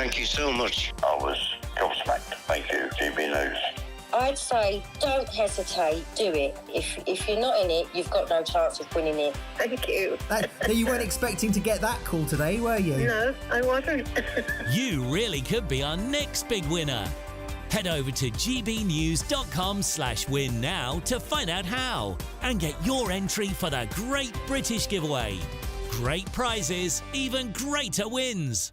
Thank you so much. I was gobsmacked. Thank you, GB News. I'd say don't hesitate, do it. If you're not in it, you've got no chance of winning it. Thank you. You weren't expecting to get that call today, were you? No, I wasn't. You really could be our next big winner. Head over to gbnews.com/win now to find out how and get your entry for the Great British Giveaway. Great prizes, even greater wins.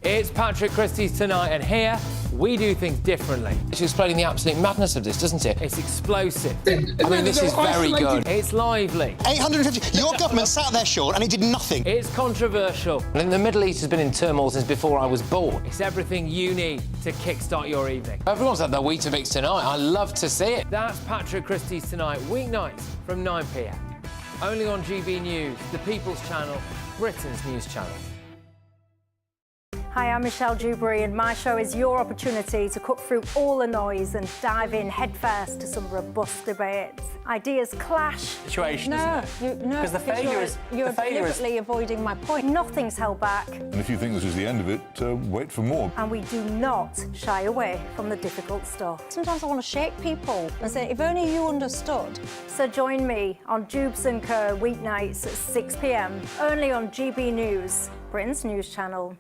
It's Patrick Christie's Tonight, and here we do things differently. It's explaining the absolute madness of this, doesn't it? It's explosive. I mean, this is very good. It's lively. 850. Your government sat there, Sean, and it did nothing. It's controversial. And the Middle East has been in turmoil since before I was born. It's everything you need to kickstart your evening. Everyone's had their Weetabix tonight. I love to see it. That's Patrick Christie's Tonight, weeknights from 9 p.m. Only on GB News, the People's Channel, Britain's news channel. Hi, I'm Michelle Dewberry, and my show is your opportunity to cut through all the noise and dive in headfirst to some robust debates. Ideas clash. Situation, no, because the failure is you're deliberately avoiding my point. Nothing's held back. And if you think this is the end of it, wait for more. And we do not shy away from the difficult stuff. Sometimes I want to shake people and say, if only you understood. So join me on Jubes & Co. weeknights at 6 p.m. only on GB News, Britain's news channel.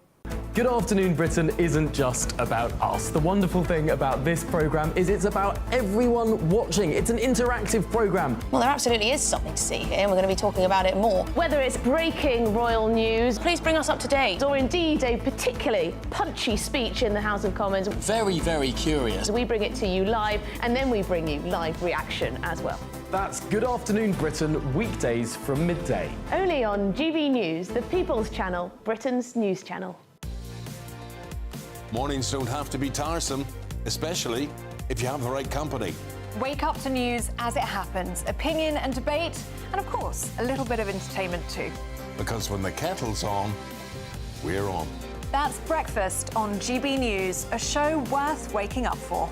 Good Afternoon Britain isn't just about us. The wonderful thing about this programme is it's about everyone watching. It's an interactive programme. Well, there absolutely is something to see here, and we're going to be talking about it more. Whether it's breaking royal news, please bring us up to date, or indeed a particularly punchy speech in the House of Commons. Very, very curious. We bring it to you live, and then we bring you live reaction as well. That's Good Afternoon Britain, weekdays from midday. Only on GB News, the People's Channel, Britain's news channel. Mornings don't have to be tiresome, especially if you have the right company. Wake up to news as it happens, opinion and debate, and of course, a little bit of entertainment too. Because when the kettle's on, we're on. That's Breakfast on GB News, a show worth waking up for.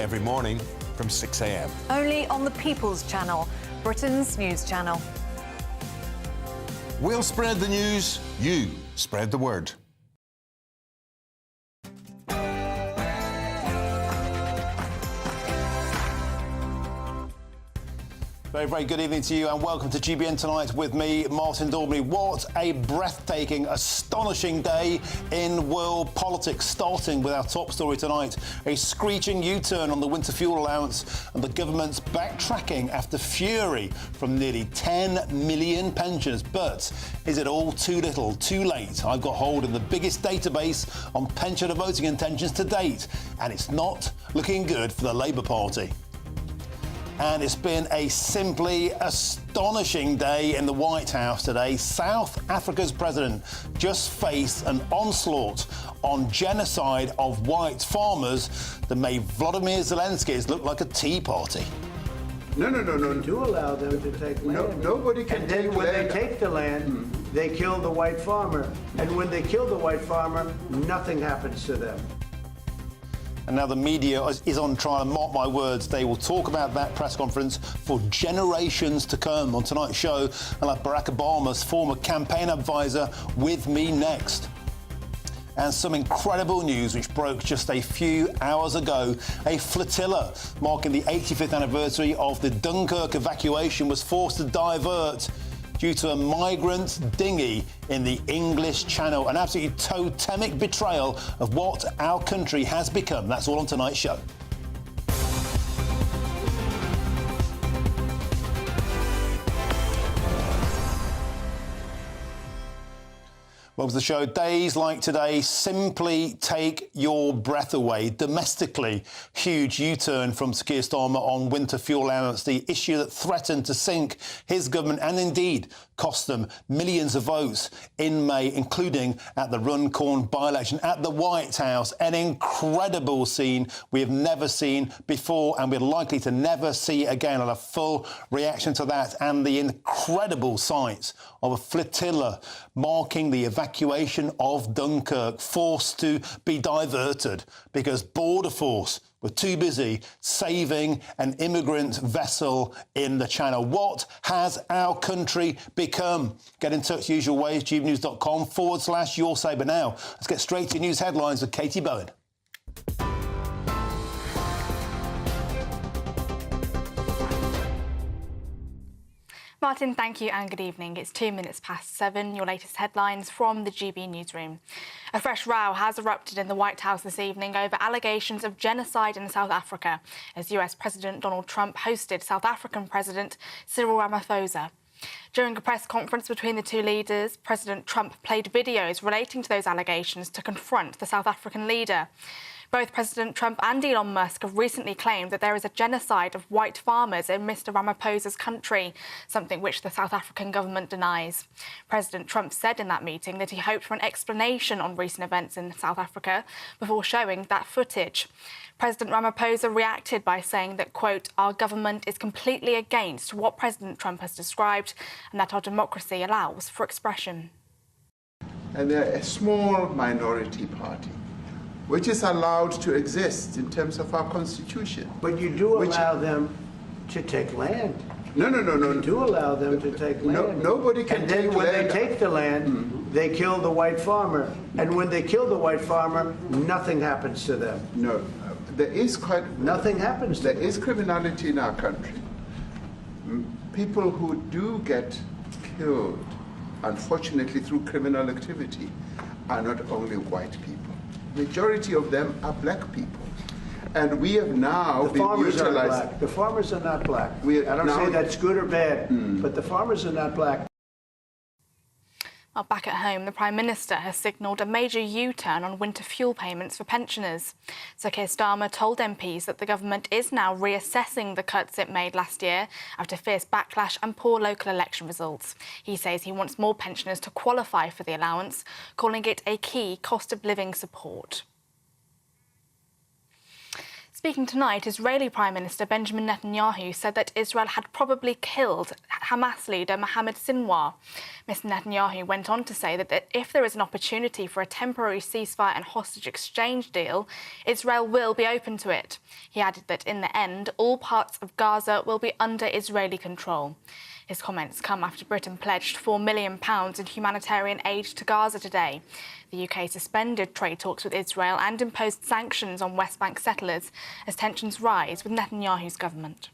Every morning from 6 a.m. Only on the People's Channel, Britain's news channel. We'll spread the news, you spread the word. Very, very good evening to you and welcome to GBN Tonight with me, Martin Daubney. What a breathtaking, astonishing day in world politics, starting with our top story tonight. A screeching U-turn on the winter fuel allowance and the government's backtracking after fury from nearly 10 million pensioners. But is it all too little, too late? I've got hold of the biggest database on pensioner voting intentions to date, and it's not looking good for the Labour Party. And it's been a simply astonishing day in the White House today. South Africa's president just faced an onslaught on genocide of white farmers that made Volodymyr Zelensky's look like a tea party. No. Do allow them to take land. Nobody can take land. When they take the land, they kill the white farmer. And when they kill the white farmer, nothing happens to them. And now the media is on trial, and mark my words, they will talk about that press conference for generations to come. On tonight's show, I'll have Barack Obama's former campaign advisor with me next. And some incredible news which broke just a few hours ago. A flotilla marking the 85th anniversary of the Dunkirk evacuation was forced to divert due to a migrant dinghy in the English Channel. An absolutely totemic betrayal of what our country has become. That's all on tonight's show. Welcome to the show. Days like today simply take your breath away. Domestically, huge U-turn from Sir Keir Starmer on winter fuel allowance, the issue that threatened to sink his government and indeed cost them millions of votes in May, including at the Runcorn by-election. At the White House, an incredible scene we have never seen before and we're likely to never see again. And a full reaction to that and the incredible sights of a flotilla marking the evacuation evacuation of Dunkirk forced to be diverted because Border Force were too busy saving an immigrant vessel in the Channel. What has our country become? Get in touch the usual ways, gbnews.com/your say. But now, let's get straight to news headlines with Katie Bowen. Martin, thank you and good evening. It's 2 minutes past 7. Your latest headlines from the GB newsroom. A fresh row has erupted in the White House this evening over allegations of genocide in South Africa as US President Donald Trump hosted South African President Cyril Ramaphosa. During a press conference between the two leaders, President Trump played videos relating to those allegations to confront the South African leader. Both President Trump and Elon Musk have recently claimed that there is a genocide of white farmers in Mr. Ramaphosa's country, something which the South African government denies. President Trump said in that meeting that he hoped for an explanation on recent events in South Africa before showing that footage. President Ramaphosa reacted by saying that, quote, our government is completely against what President Trump has described and that our democracy allows for expression. And they're a small minority party, which is allowed to exist in terms of our constitution. But you do allow them to take land. No. You do allow them to take land. Nobody can and take then when land. they take the land, they kill the white farmer. And when they kill the white farmer, nothing happens to them. No, there is quite... Nothing happens to them. There is criminality in our country. People who do get killed, unfortunately through criminal activity, are not only white people. Majority of them are black people. And we have now been utilized. The farmers are not black. I don't now say that's good or bad, but the farmers are not black. Well, back at home, the Prime Minister has signalled a major U-turn on winter fuel payments for pensioners. Sir Keir Starmer told MPs that the government is now reassessing the cuts it made last year after fierce backlash and poor local election results. He says he wants more pensioners to qualify for the allowance, calling it a key cost of living support. Speaking tonight, Israeli Prime Minister Benjamin Netanyahu said that Israel had probably killed Hamas leader Mohammed Sinwar. Mr. Netanyahu went on to say that if there is an opportunity for a temporary ceasefire and hostage exchange deal, Israel will be open to it. He added that in the end, all parts of Gaza will be under Israeli control. His comments come after Britain pledged £4 million in humanitarian aid to Gaza today. The UK suspended trade talks with Israel and imposed sanctions on West Bank settlers as tensions rise with Netanyahu's government.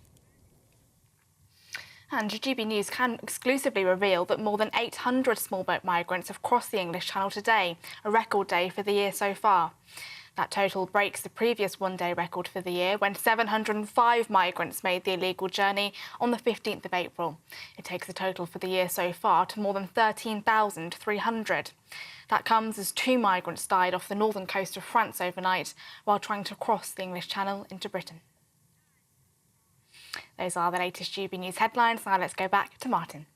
And GB News can exclusively reveal that more than 800 small boat migrants have crossed the English Channel today, a record day for the year so far. That total breaks the previous one-day record for the year when 705 migrants made the illegal journey on the 15th of April. It takes the total for the year so far to more than 13,300. That comes as 2 migrants died off the northern coast of France overnight while trying to cross the English Channel into Britain. Those are the latest GB News headlines. Now let's go back to Martin.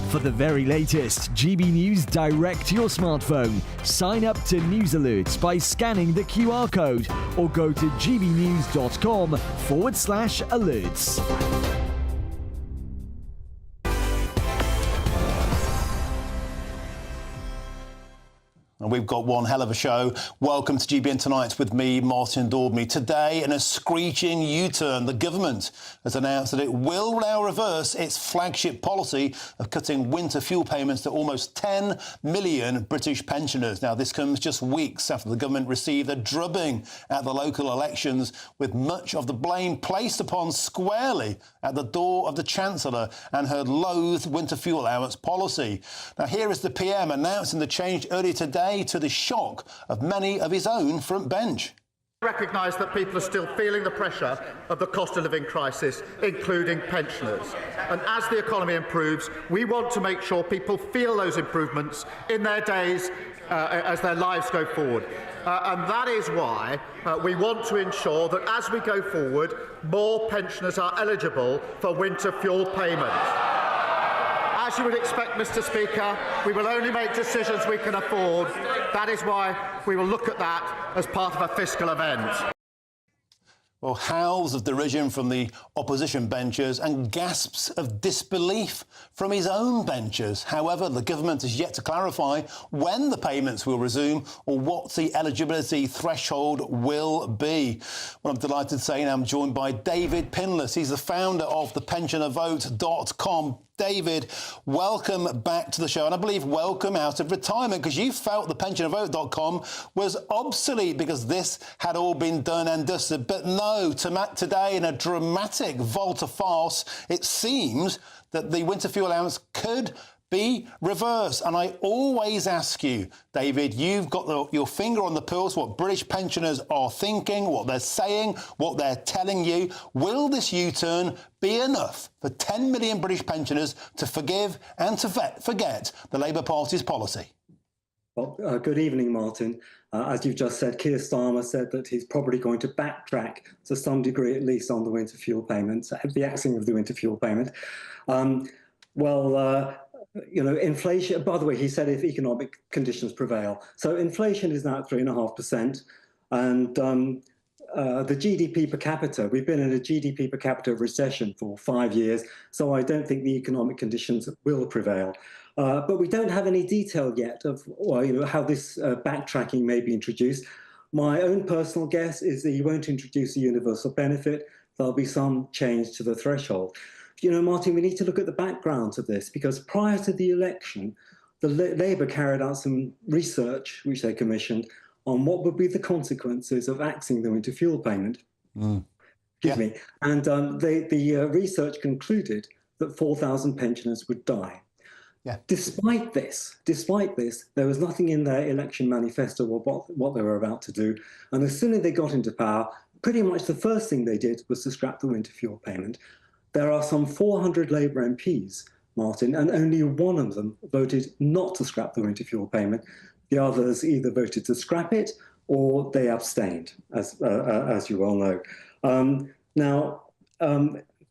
For the very latest GB News direct to your smartphone, sign up to News Alerts by scanning the QR code or go to gbnews.com/alerts. And we've got one hell of a show. Welcome to GBN Tonight with me, Martin Daubney. Today, in a screeching U-turn, the government has announced that it will now reverse its flagship policy of cutting winter fuel payments to almost 10 million British pensioners. Now, this comes just weeks after the government received a drubbing at the local elections, with much of the blame placed upon squarely at the door of the Chancellor and her loathed winter fuel allowance policy. Now, here is the PM announcing the change earlier today, to the shock of many of his own front bench. I recognise that people are still feeling the pressure of the cost of living crisis, including pensioners. And as the economy improves, we want to make sure people feel those improvements in their days as their lives go forward. And that is why we want to ensure that as we go forward, more pensioners are eligible for winter fuel payments. As you would expect, Mr. Speaker, we will only make decisions we can afford. That is why we will look at that as part of a fiscal event. Well, howls of derision from the opposition benchers and gasps of disbelief from his own benchers. However, the government has yet to clarify when the payments will resume or what the eligibility threshold will be. Well, I'm delighted to say now I'm joined by David Pinless. He's the founder of thepensionervote.com. David, welcome back to the show, and I believe welcome out of retirement, because you felt the pensionervote.com was obsolete because this had all been done and dusted. But no, today, in a dramatic volte-face, it seems that the winter fuel allowance could be reversed. And I always ask you, David, you've got your finger on the pulse, what British pensioners are thinking, what they're saying, what they're telling you. Will this U-turn be enough for 10 million British pensioners to forgive and to forget the Labour Party's policy? Well, good evening, Martin. As you've just said, Keir Starmer said that he's probably going to backtrack to some degree, at least, on the winter fuel payments, the axing of the winter fuel payment. You know, inflation, by the way, he said if economic conditions prevail. So inflation is now at 3.5%. And the GDP per capita, we've been in a GDP per capita recession for 5 years. So I don't think the economic conditions will prevail. But we don't have any detail yet of how this backtracking may be introduced. My own personal guess is that he won't introduce a universal benefit. There'll be some change to the threshold. You know, Martin, we need to look at the background to this, because prior to the election, Labour carried out some research, which they commissioned, on what would be the consequences of axing the winter fuel payment. Excuse me. And the research concluded that 4,000 pensioners would die. Despite this, there was nothing in their election manifesto or what they were about to do. And as soon as they got into power, pretty much the first thing they did was to scrap the winter fuel payment. There are some 400 Labour MPs, Martin, and only one of them voted not to scrap the winter fuel payment. The others either voted to scrap it or they abstained, as you well know.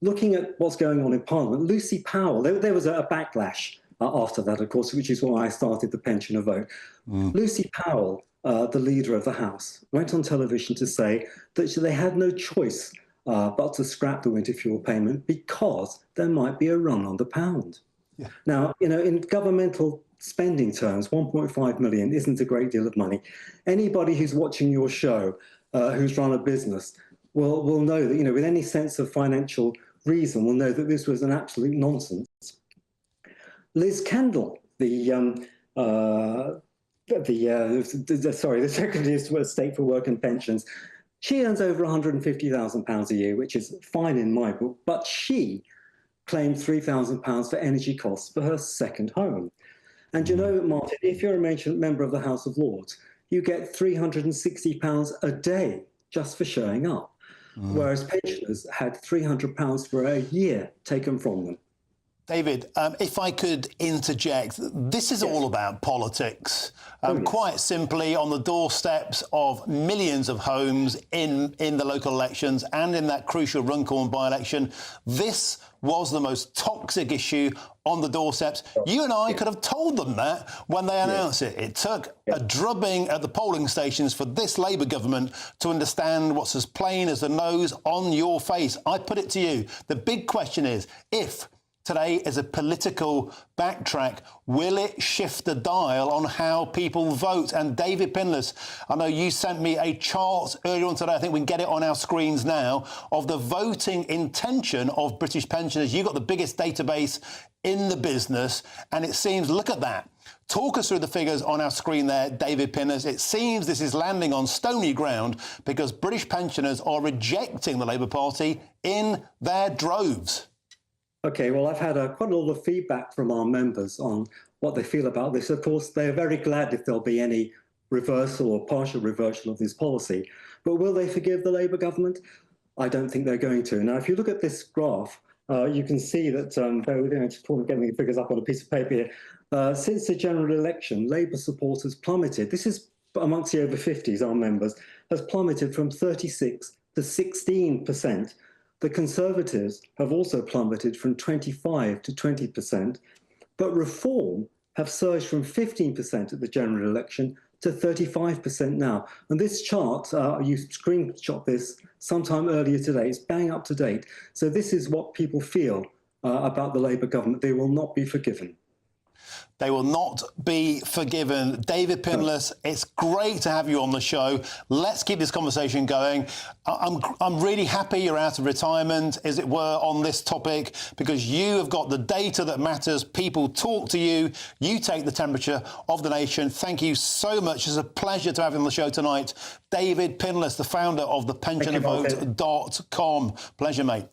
Looking at what's going on in Parliament, Lucy Powell, there was a backlash after that, of course, which is why I started the pensioner vote. Lucy Powell, the leader of the House, went on television to say that they had no choice but to scrap the winter fuel payment because there might be a run on the pound. Now, you know, in governmental spending terms, 1.5 million isn't a great deal of money. Anybody who's watching your show, who's run a business, will know that, you know, with any sense of financial reason, will know that this was an absolute nonsense. Liz Kendall, the Secretary of State for Work and Pensions, she earns over £150,000 a year, which is fine in my book, but she claimed £3,000 for energy costs for her second home. And you know, Martin, if you're a member of the House of Lords, you get £360 a day just for showing up, whereas pensioners had £300 for a year taken from them. David, if I could interject, this is all about politics. Quite simply, on the doorsteps of millions of homes in the local elections and in that crucial Runcorn by-election, this was the most toxic issue on the doorsteps. You and I could have told them that when they announced it. It took a drubbing at the polling stations for this Labour government to understand what's as plain as the nose on your face. I put it to you. The big question is, if today is a political backtrack, will it shift the dial on how people vote? And David Pinless, I know you sent me a chart earlier on today, I think we can get it on our screens now, of the voting intention of British pensioners. You've got the biggest database in the business, and it seems, look at that. Talk us through the figures on our screen there, David Pinless. It seems this is landing on stony ground because British pensioners are rejecting the Labour Party in their droves. Okay, well, I've had quite a lot of feedback from our members on what they feel about this. Of course, they're very glad if there'll be any reversal or partial reversal of this policy. But will they forgive the Labour government? I don't think they're going to. Now, if you look at this graph, you can see that, just getting the figures up on a piece of paper here, since the general election, Labour support has plummeted. This is amongst the over 50s, our members, has plummeted from 36 to 16%. The Conservatives have also plummeted from 25 to 20%, but Reform have surged from 15% at the general election to 35% now. And this chart, you screenshot this sometime earlier today. It's bang up to date. So this is what people feel about the Labour government. They will not be forgiven. They will not be forgiven. David Pinless, it's great to have you on the show. Let's keep this conversation going. I'm really happy you're out of retirement, as it were, on this topic, because you have got the data that matters. People talk to you. You take the temperature of the nation. Thank you so much. It's a pleasure to have you on the show tonight. David Pinless, the founder of thepensionervote.com. Pleasure, mate.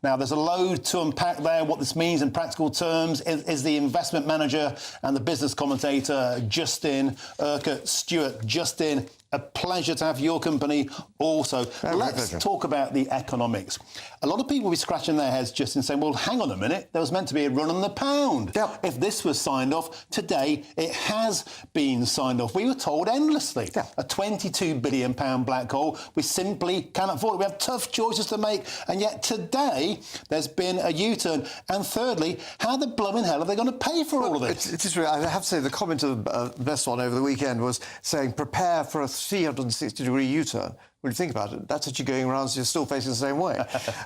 Now, there's a load to unpack there. What this means in practical terms is the investment manager and the business commentator, Justin Urquhart Stewart. Justin, a pleasure to have your company also. Let's talk about the economics. A lot of people will be scratching their heads, Justin, saying, well, hang on a minute, there was meant to be a run on the pound. Yep. If this was signed off today, it has been signed off. We were told endlessly. Yep. A £22 billion black hole. We simply cannot afford it. We have tough choices to make. And yet today, there's been a U-turn. And thirdly, how the blooming hell are they going to pay for all of this? It is really, I have to say, the comment of the best one over the weekend was saying, prepare for a 360-degree U-turn. When you think about it, that's actually going around, so you're still facing the same way.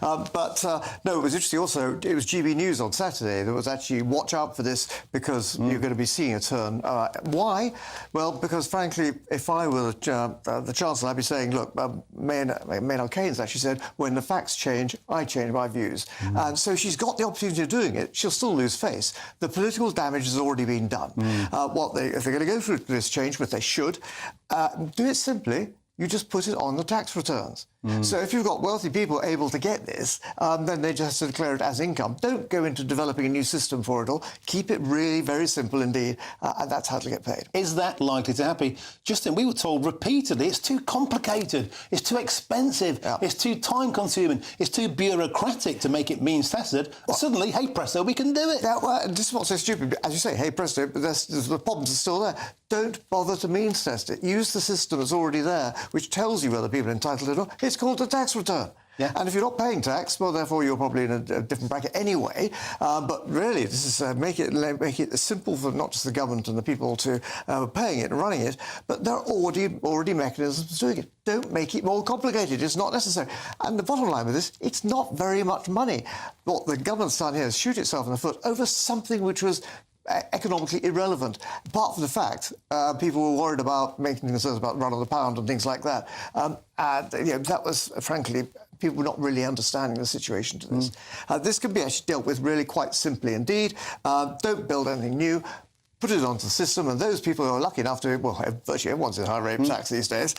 No, it was interesting also, it was GBNews on Saturday that was actually, watch out for this, because you're going to be seeing a turn. Why? Well, because frankly, if I were the Chancellor, I'd be saying, look, Maynard Keynes actually said, when the facts change, I change my views. And so she's got the opportunity of doing it. She'll still lose face. The political damage has already been done. If they're going to go through this change, which they should, do it simply. You just put it on the tax returns. So if you've got wealthy people able to get this, then they just have to declare it as income. Don't go into developing a new system for it all. Keep it really very simple indeed, and that's how to get paid. Is that likely to happen? Justin, we were told repeatedly it's too complicated, it's too expensive, it's too time-consuming, it's too bureaucratic to make it means-tested. Suddenly, hey, presto, we can do it. Well, this is what's so stupid. As you say, hey, presto, but the problems are still there. Don't bother to means-test it. Use the system that's already there, which tells you whether people are entitled to it or not. It's called a tax return. Yeah. And if you're not paying tax, well, therefore, you're probably in a different bracket anyway. But really, this is make it simple for not just the government and the people to paying it and running it, but there are already mechanisms doing it. Don't make it more complicated. It's not necessary. And the bottom line with this, it's not very much money. What the government's done here is shoot itself in the foot over something which was economically irrelevant, apart from the fact people were worried about making concerns about run on the pound and things like that. That was, frankly, people were not really understanding the situation to this. This can be actually dealt with really quite simply indeed. Don't build anything new. Put it onto the system, and those people who are lucky enough to, well, virtually everyone's in high rate tax these days,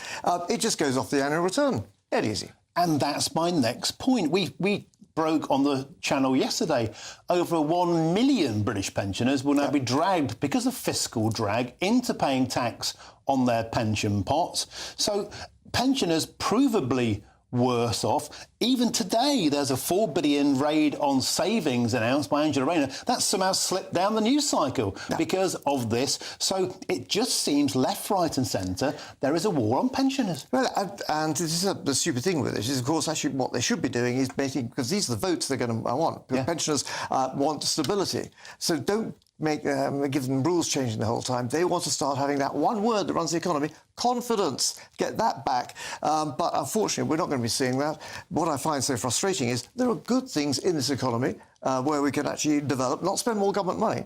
it just goes off the annual return. Dead easy. And that's my next point. We broke on the channel yesterday. Over 1 million British pensioners will now be dragged, because of fiscal drag, into paying tax on their pension pots. So pensioners provably worse off. Even today, there's a $4 billion raid on savings announced by Angela Rayner. That's somehow slipped down the news cycle because of this. So it just seems left, right and centre, there is a war on pensioners. Well, and this is the stupid thing with it is, of course, actually what they should be doing is making, because these are the votes they're going to want. Pensioners want stability. So don't give them rules changing the whole time. They want to start having that one word that runs the economy, confidence. Get that back. But unfortunately, we're not going to be seeing that. What I find so frustrating is there are good things in this economy where we can actually develop, not spend more government money.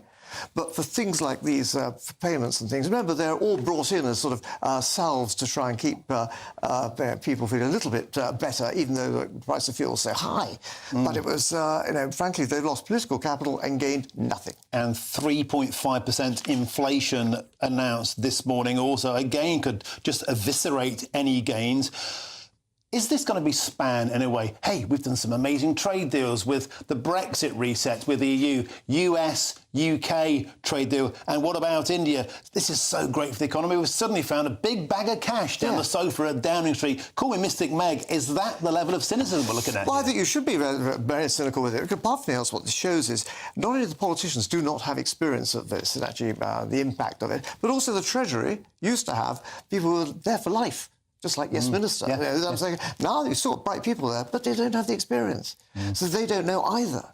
But for things like these for payments and things, remember, they're all brought in as sort of salves to try and keep people feeling a little bit better, even though the price of fuel is so high. But it was, frankly, they lost political capital and gained nothing. And 3.5% inflation announced this morning also, again, could just eviscerate any gains. Is this going to be span in a way? Hey, we've done some amazing trade deals with the Brexit reset with the EU, US, UK trade deal. And what about India? This is so great for the economy. We've suddenly found a big bag of cash down the sofa at Downing Street. Call me Mystic Meg. Is that the level of cynicism we're looking at? Well, I think you should be very, very cynical with it. Because apart from else, what this shows is not only the politicians do not have experience of this and actually the impact of it, but also the Treasury used to have people who were there for life. just like Yes Minister. You know, I'm saying, now you've sort of bright people there, but they don't have the experience. So they don't know either.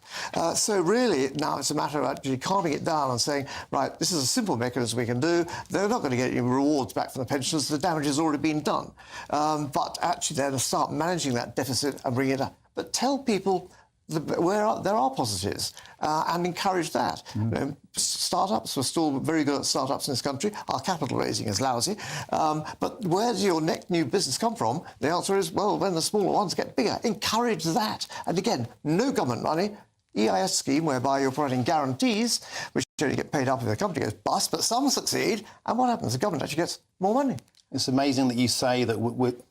So really, now it's a matter of actually calming it down and saying, right, this is a simple mechanism we can do. They're not going to get any rewards back from the pensioners. The damage has already been done. But actually, they're to start managing that deficit and bring it up. But tell people there are positives and encourage that. You know, startups, we're still very good at startups in this country. Our capital raising is lousy. But where does your next new business come from? The answer is, well, when the smaller ones get bigger. Encourage that. And again, no government money. EIS scheme whereby you're providing guarantees, which only get paid up if the company goes bust, but some succeed. And what happens? The government actually gets more money. It's amazing that you say that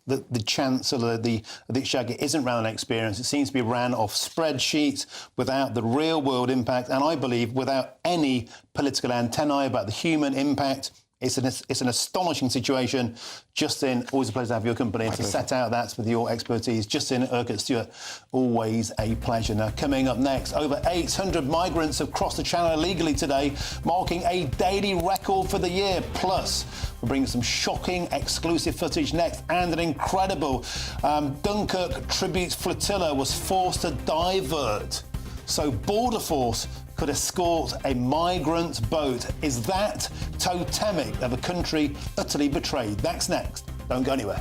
the Chancellor, the Exchequer, isn't ran on experience. It seems to be ran off spreadsheets without the real-world impact, and I believe without any political antennae about the human impact. It's an astonishing situation. Justin, always a pleasure to have your company and to set out that with your expertise. Justin Urquhart-Stewart, always a pleasure. Now, coming up next, over 800 migrants have crossed the Channel illegally today, marking a daily record for the year. Plus, we're bringing some shocking exclusive footage next, and an incredible Dunkirk tribute flotilla was forced to divert. So Border Force could escort a migrant boat. Is that totemic of a country utterly betrayed? That's next. Don't go anywhere.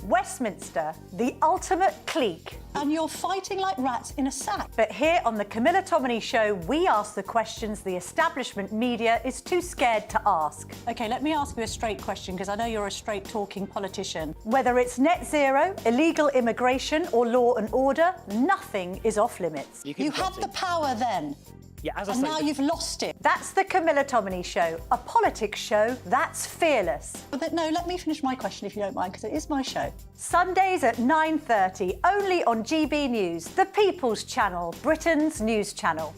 Westminster, the ultimate clique. And you're fighting like rats in a sack. But here on the Camilla Tominey Show, we ask the questions the establishment media is too scared to ask. OK, let me ask you a straight question, because I know you're a straight-talking politician. Whether it's net zero, illegal immigration or law and order, nothing is off-limits. You had the power then. Yeah, as I and say, now you've lost it. That's the Camilla Tominey Show, a politics show that's fearless. But no, let me finish my question if you don't mind, because it is my show. Sundays at 9:30, only on GB News, the People's Channel, Britain's news channel.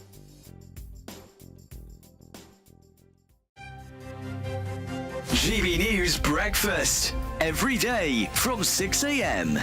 GB News Breakfast, every day from 6 a.m.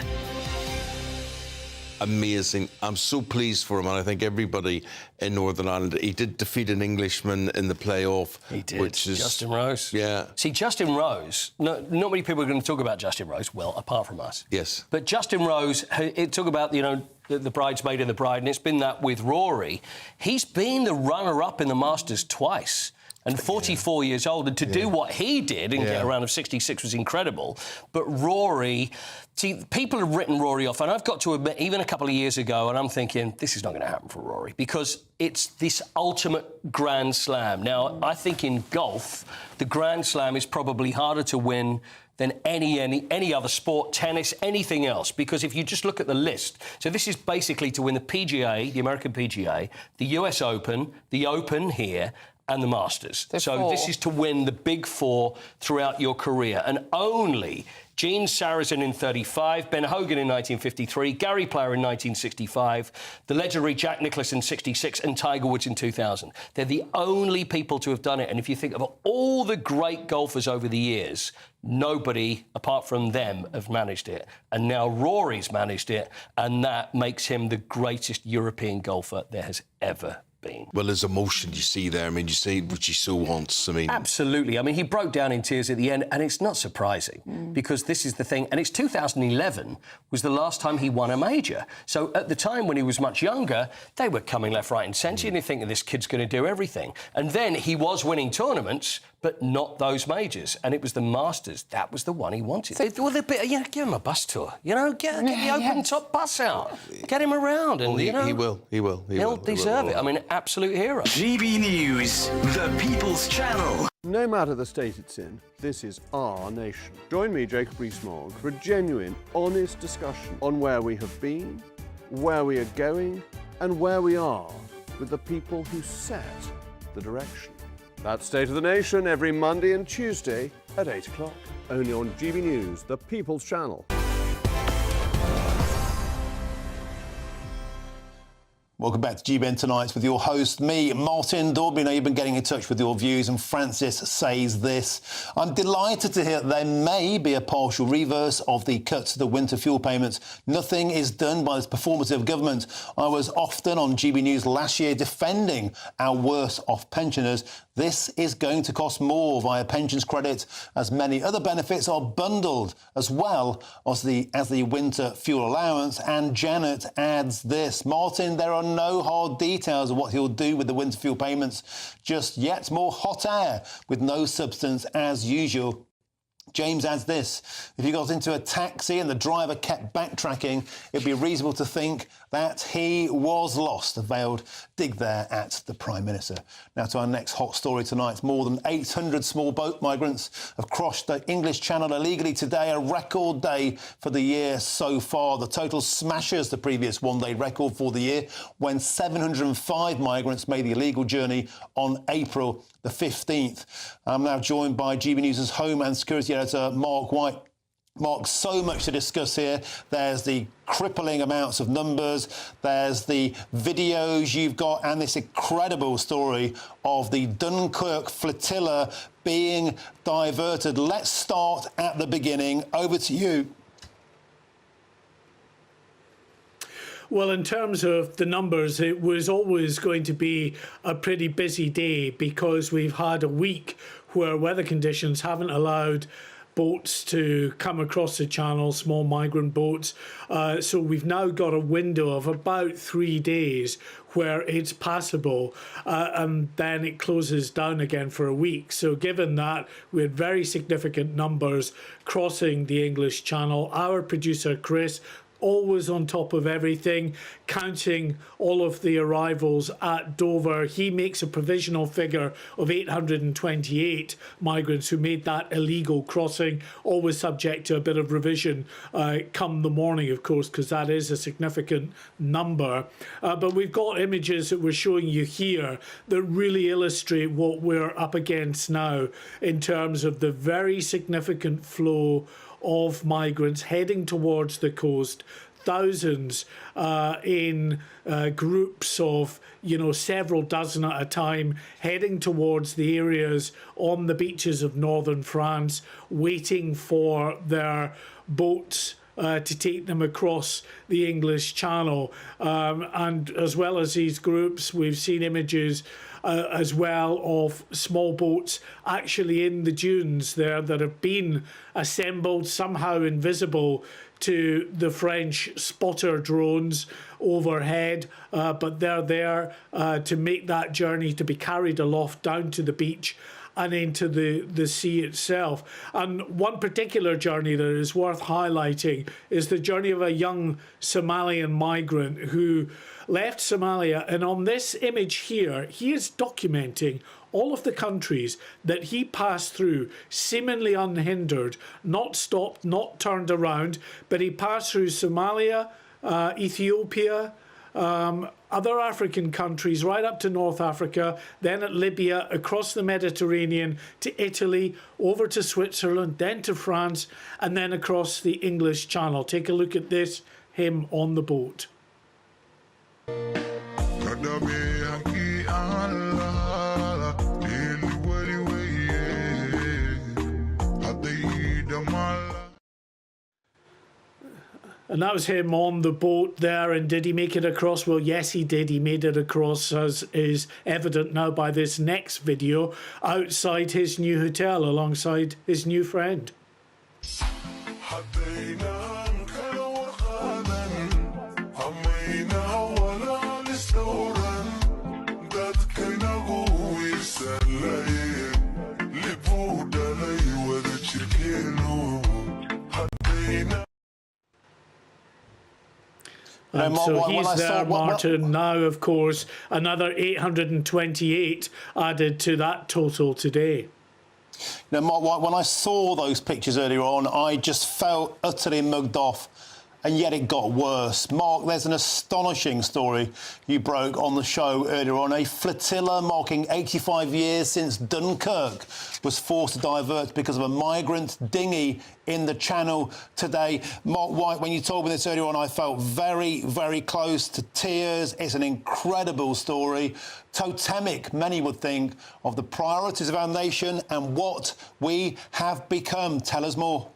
Amazing. I'm so pleased for him, and I think everybody in Northern Ireland. He did defeat an Englishman in the playoff. He did. Which is, Justin Rose. Yeah. See, Justin Rose, not many people are going to talk about Justin Rose, well, apart from us. Yes. But Justin Rose, it talk about, you know, the bridesmaid and the bride, and it's been that with Rory. He's been the runner-up in the Masters twice. And 44 years old, and to do what he did and get a round of 66 was incredible. But Rory, see, people have written Rory off, and I've got to admit, even a couple of years ago, and I'm thinking, this is not going to happen for Rory, because it's this ultimate Grand Slam. Now, I think in golf, the Grand Slam is probably harder to win than any other sport, tennis, anything else. Because if you just look at the list, so this is basically to win the PGA, the American PGA, the US Open, the Open here, and the Masters. So this is to win the big four throughout your career. And only Gene Sarazen in 35, Ben Hogan in 1953, Gary Player in 1965, the legendary Jack Nicklaus in 66, and Tiger Woods in 2000. They're the only people to have done it. And if you think of all the great golfers over the years, nobody, apart from them, have managed it. And now Rory's managed it, and that makes him the greatest European golfer there has ever been. Well, there's emotion you see there. I mean, you see what he so wants. I mean, absolutely. I mean, he broke down in tears at the end, and it's not surprising because this is the thing. And it's 2011 was the last time he won a major. So at the time when he was much younger, they were coming left, right, and centre, and you think this kid's going to do everything. And then he was winning tournaments, but not those majors. And it was the Masters. That was the one he wanted. Well, give him a bus tour. You know, get the open top bus out. Get him around. And, he will. He'll deserve it. I mean, absolute hero. GB News, the People's Channel. No matter the state it's in, this is our nation. Join me, Jacob Rees-Mogg, for a genuine, honest discussion on where we have been, where we are going, and where we are with the people who set the direction. That's State of the Nation every Monday and Tuesday at 8 o'clock. Only on GB News, the People's Channel. Welcome back to GBN Tonight with your host, me, Martin Daubney. Now, you've been getting in touch with your views, and Francis says this. I'm delighted to hear there may be a partial reverse of the cuts to the winter fuel payments. Nothing is done by this performative government. I was often on GB News last year defending our worse-off pensioners. This is going to cost more via pensions credit, as many other benefits are bundled, as well as the winter fuel allowance. And Janet adds this. Martin, there are no hard details of what he'll do with the winter fuel payments, just yet more hot air with no substance as usual. James adds this. If you got into a taxi and the driver kept backtracking, it'd be reasonable to think that he was lost. A veiled dig there at the Prime Minister. Now to our next hot story tonight. More than 800 small boat migrants have crossed the English Channel illegally today, a record day for the year so far. The total smashes the previous one-day record for the year, when 705 migrants made the illegal journey on April the 15th. I'm now joined by GB News' Home and Security Editor, Mark White. Mark, so much to discuss here. There's the crippling amounts of numbers, there's the videos you've got, and this incredible story of the Dunkirk flotilla being diverted. Let's start at the beginning. Over to you. Well, in terms of the numbers, it was always going to be a pretty busy day, because we've had a week where weather conditions haven't allowed boats to come across the channel, small migrant boats. So we've now got a window of about 3 days where it's passable, and then it closes down again for a week. So given that, we had very significant numbers crossing the English Channel. Our producer, Chris, always on top of everything, counting all of the arrivals at Dover. He makes a provisional figure of 828 migrants who made that illegal crossing, always subject to a bit of revision come the morning, of course, because that is a significant number. But we've got images that we're showing you here that really illustrate what we're up against now in terms of the very significant flow of migrants heading towards the coast, thousands in groups of, several dozen at a time, heading towards the areas on the beaches of northern France, waiting for their boats to take them across the English Channel. And as well as these groups, we've seen images as well of small boats actually in the dunes there that have been assembled, somehow invisible to the French spotter drones overhead, but they're there to make that journey, to be carried aloft down to the beach and into the sea itself. And one particular journey that is worth highlighting is the journey of a young Somalian migrant who left Somalia, and on this image here, he is documenting all of the countries that he passed through, seemingly unhindered, not stopped, not turned around, but he passed through Somalia, Ethiopia, other African countries, right up to North Africa, then at Libya, across the Mediterranean to Italy, over to Switzerland, then to France, and then across the English Channel. Take a look at this, him on the boat. And that was him on the boat there. And did he make it across? Well, yes, he did. He made it across, as is evident now by this next video, outside his new hotel alongside his new friend. And so he's there, Martin. Now, of course, another 828 added to that total today. Now, Mark, when I saw those pictures earlier on, I just felt utterly mugged off. and yet it got worse. Mark, there's an astonishing story you broke on the show earlier on. A flotilla marking 85 years since Dunkirk was forced to divert because of a migrant dinghy in the Channel today. Mark White, when you told me this earlier on, I felt very, very close to tears. It's an incredible story, totemic, many would think, of the priorities of our nation and what we have become. Tell us more.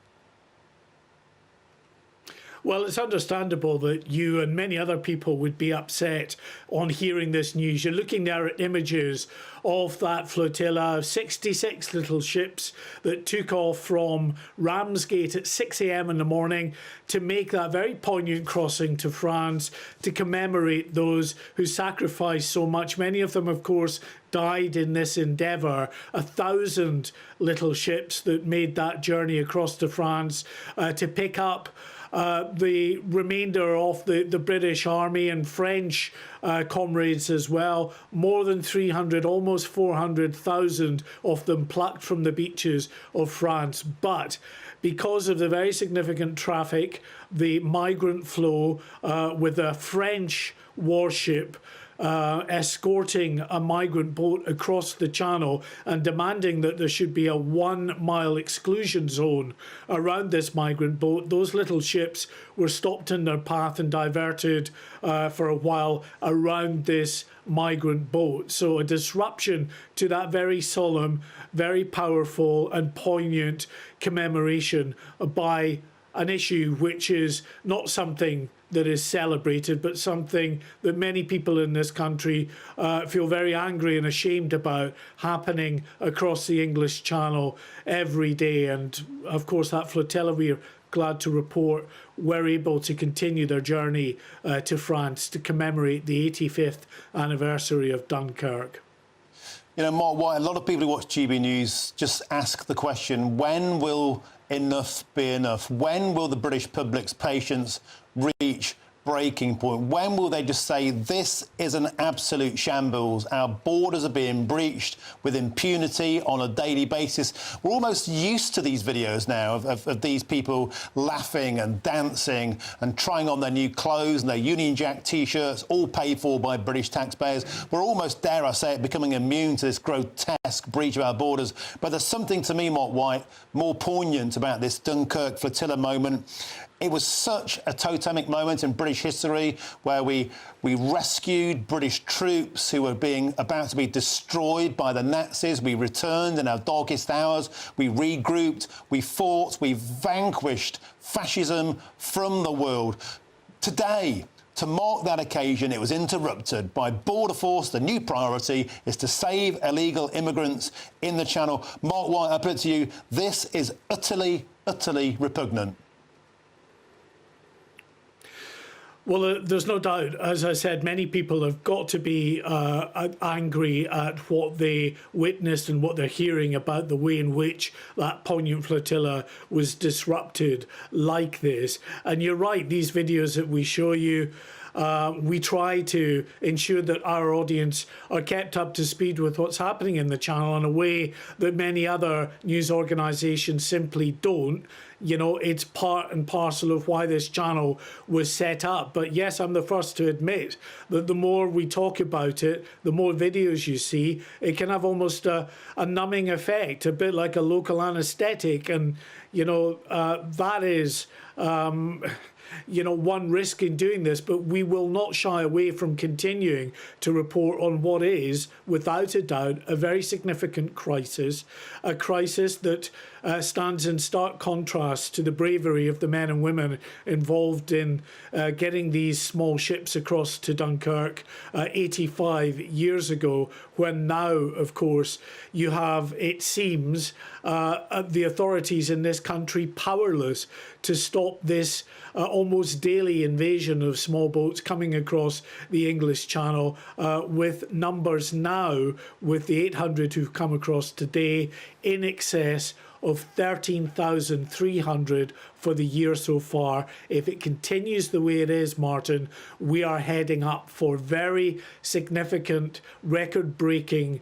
Well, it's understandable that you and many other people would be upset on hearing this news. You're looking there at images of that flotilla of 66 little ships that took off from Ramsgate at 6 a.m. in the morning to make that very poignant crossing to France to commemorate those who sacrificed so much. Many of them, of course, died in this endeavour. 1,000 little ships that made that journey across to France to pick up the remainder of the British Army and French comrades as well. More than 300, almost 400,000 of them plucked from the beaches of France. But because of the very significant traffic, the migrant flow with a French warship escorting a migrant boat across the Channel and demanding that there should be a 1-mile exclusion zone around this migrant boat, those little ships were stopped in their path and diverted for a while around this migrant boat. So a disruption to that very solemn, very powerful and poignant commemoration by an issue which is not something that is celebrated, but something that many people in this country feel very angry and ashamed about happening across the English Channel every day. And of course, that flotilla, we are glad to report, were able to continue their journey to France to commemorate the 85th anniversary of Dunkirk. You know, Mark White, a lot of people who watch GB News just ask the question, when will enough be enough? When will the British public's patience reach breaking point? When will they just say, this is an absolute shambles? Our borders are being breached with impunity on a daily basis. We're almost used to these videos now of these people laughing and dancing and trying on their new clothes and their Union Jack T-shirts, all paid for by British taxpayers. We're almost, dare I say it, becoming immune to this grotesque breach of our borders. But there's something, to me, Mark White, more poignant about this Dunkirk flotilla moment. It was such a totemic moment in British history where we rescued British troops who were about to be destroyed by the Nazis. We returned in our darkest hours. We regrouped. We fought. We vanquished fascism from the world. Today, to mark that occasion, it was interrupted by Border Force. The new priority is to save illegal immigrants in the Channel. Mark White, I put it to you, this is utterly, utterly repugnant. Well, there's no doubt, as I said, many people have got to be angry at what they witnessed and what they're hearing about the way in which that poignant flotilla was disrupted like this. And you're right, these videos that we show you, we try to ensure that our audience are kept up to speed with what's happening in the Channel in a way that many other news organisations simply don't. You know, it's part and parcel of why this channel was set up. But yes, I'm the first to admit that the more we talk about it, the more videos you see, it can have almost a numbing effect, a bit like a local anaesthetic. And, you know, that is... you know, one risk in doing this, but we will not shy away from continuing to report on what is, without a doubt, a very significant crisis, a crisis that stands in stark contrast to the bravery of the men and women involved in getting these small ships across to Dunkirk 85 years ago, when now, of course, you have, it seems, the authorities in this country powerless to stop this almost daily invasion of small boats coming across the English Channel, with numbers now, with the 800 who've come across today, in excess of 13,300 for the year so far. If it continues the way it is, Martin, we are heading up for very significant, record-breaking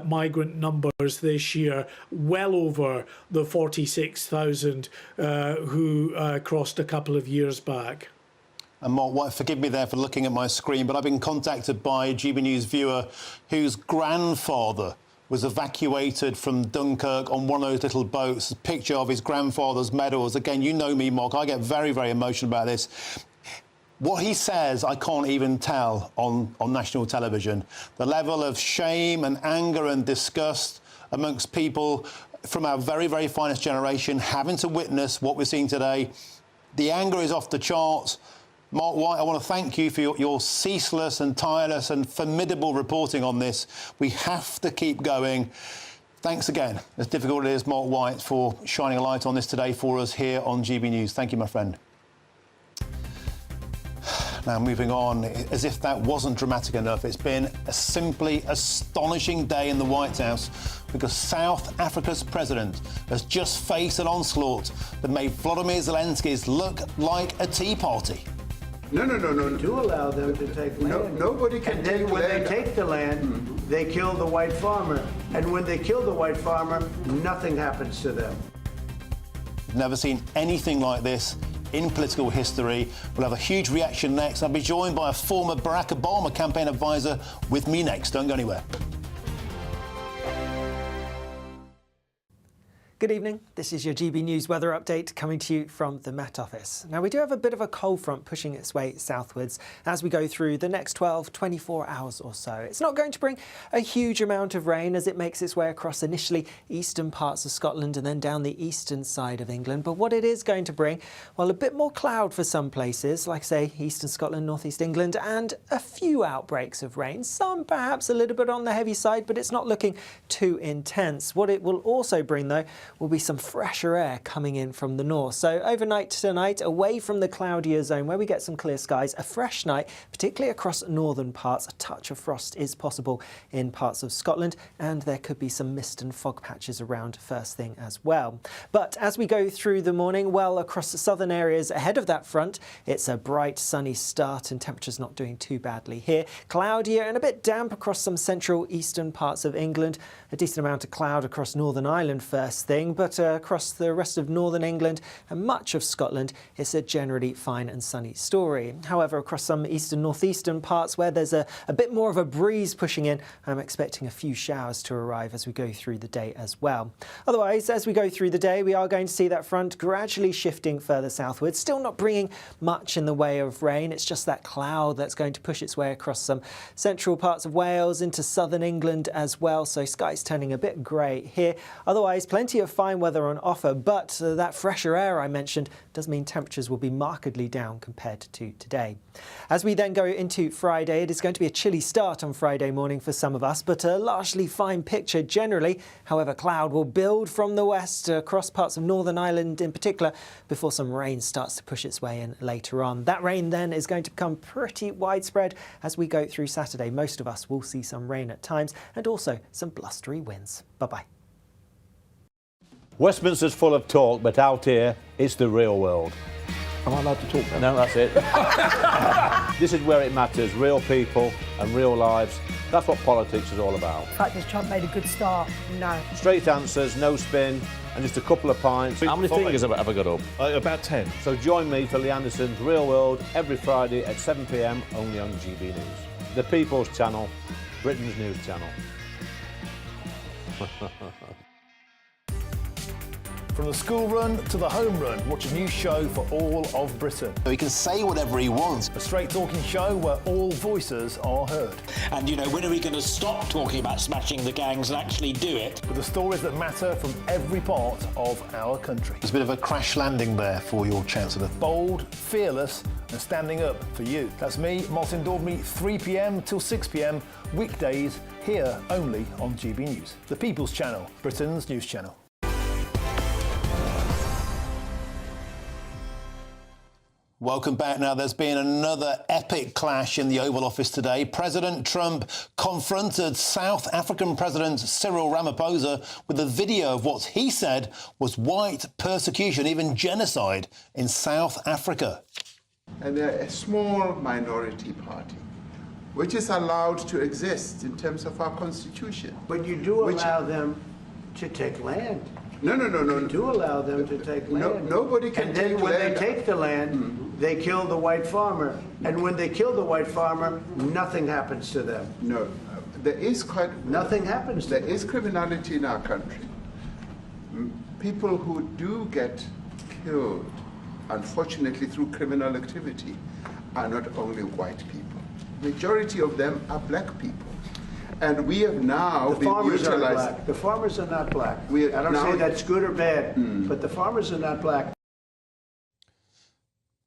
migrant numbers this year, well over the 46,000 who crossed a couple of years back. And Mark, forgive me there for looking at my screen, but I've been contacted by a GB News viewer whose grandfather was evacuated from Dunkirk on one of those little boats. A picture of his grandfather's medals. Again, you know me, Mark, I get very, very emotional about this. What he says, I can't even tell on national television. The level of shame and anger and disgust amongst people from our very, very finest generation having to witness what we're seeing today. The anger is off the charts. Mark White, I want to thank you for your ceaseless and tireless and formidable reporting on this. We have to keep going. Thanks again, as difficult it is, Mark White, for shining a light on this today for us here on GB News. Thank you, my friend. Now, moving on, as if that wasn't dramatic enough, it's been a simply astonishing day in the White House because South Africa's president has just faced an onslaught that made Volodymyr Zelensky's look like a tea party. No. To allow them to take land. Nobody can and take then when land. they take the land, they kill the white farmer. And when they kill the white farmer, nothing happens to them. Never seen anything like this in political history. We'll have a huge reaction next. I'll be joined by a former Barack Obama campaign advisor with me next. Don't go anywhere. Good evening, this is your GB News weather update coming to you from the Met Office. Now we do have a bit of a cold front pushing its way southwards as we go through the next 24 hours or so. It's not going to bring a huge amount of rain as it makes its way across initially eastern parts of Scotland and then down the eastern side of England. But what it is going to bring, well, a bit more cloud for some places, like say eastern Scotland, northeast England, and a few outbreaks of rain. Some perhaps a little bit on the heavy side, but it's not looking too intense. What it will also bring though will be some fresher air coming in from the north. So overnight tonight, away from the cloudier zone where we get some clear skies, a fresh night, particularly across northern parts. A touch of frost is possible in parts of Scotland, and there could be some mist and fog patches around first thing as well. But as we go through the morning, well, across the southern areas ahead of that front, it's a bright sunny start and temperatures not doing too badly here. Cloudier and a bit damp across some central eastern parts of England. A decent amount of cloud across Northern Ireland first thing, but across the rest of northern England and much of Scotland, it's a generally fine and sunny story. However, across some eastern northeastern parts where there's a bit more of a breeze pushing in, I'm expecting a few showers to arrive as we go through the day as well. Otherwise, as we go through the day, we are going to see that front gradually shifting further southwards, still not bringing much in the way of rain. It's just that cloud that's going to push its way across some central parts of Wales into southern England as well, so skies turning a bit grey here. Otherwise, plenty of fine weather on offer, but that fresher air I mentioned does mean temperatures will be markedly down compared to today. As we then go into Friday, it is going to be a chilly start on Friday morning for some of us, but a largely fine picture generally. However, cloud will build from the west across parts of Northern Ireland in particular before some rain starts to push its way in later on. That rain then is going to become pretty widespread as we go through Saturday. Most of us will see some rain at times and also some blustery winds. Bye-bye. Westminster's full of talk, but out here, it's the real world. Am I allowed to talk now? No, that's it. This is where it matters, real people and real lives. That's what politics is all about. In fact, has Trump made a good start? No. Straight answers, no spin, and just a couple of pints. How many fingers have I got up? About 10. So join me for Lee Anderson's Real World every Friday at 7 p.m. only on GB News. The People's Channel, Britain's news channel. From the school run to the home run, watch a new show for all of Britain. He can say whatever he wants. A straight-talking show where all voices are heard. And, you know, when are we going to stop talking about smashing the gangs and actually do it? With the stories that matter from every part of our country. There's a bit of a crash landing there for your Chancellor. Bold, fearless and standing up for you. That's me, Martin Daubney, 3 p.m. till 6 p.m, weekdays, here only on GB News. The People's Channel, Britain's news channel. Welcome back. Now, there's been another epic clash in the Oval Office today. President Trump confronted South African President Cyril Ramaphosa with a video of what he said was white persecution, even genocide, in South Africa. And they're a small minority party, which is allowed to exist in terms of our constitution. But you do allow them to take land. No. You do allow them to take land. Nobody can and then take when land. they take the land, they kill the white farmer. And when they kill the white farmer, nothing happens to them. No, there is nothing happens to them. There is criminality in our country. People who do get killed, unfortunately, through criminal activity, are not only white people. Majority of them are black people. And we have now The been farmers are utilizing... black. The farmers are not black. We I don't now- say that's good or bad, but the farmers are not black.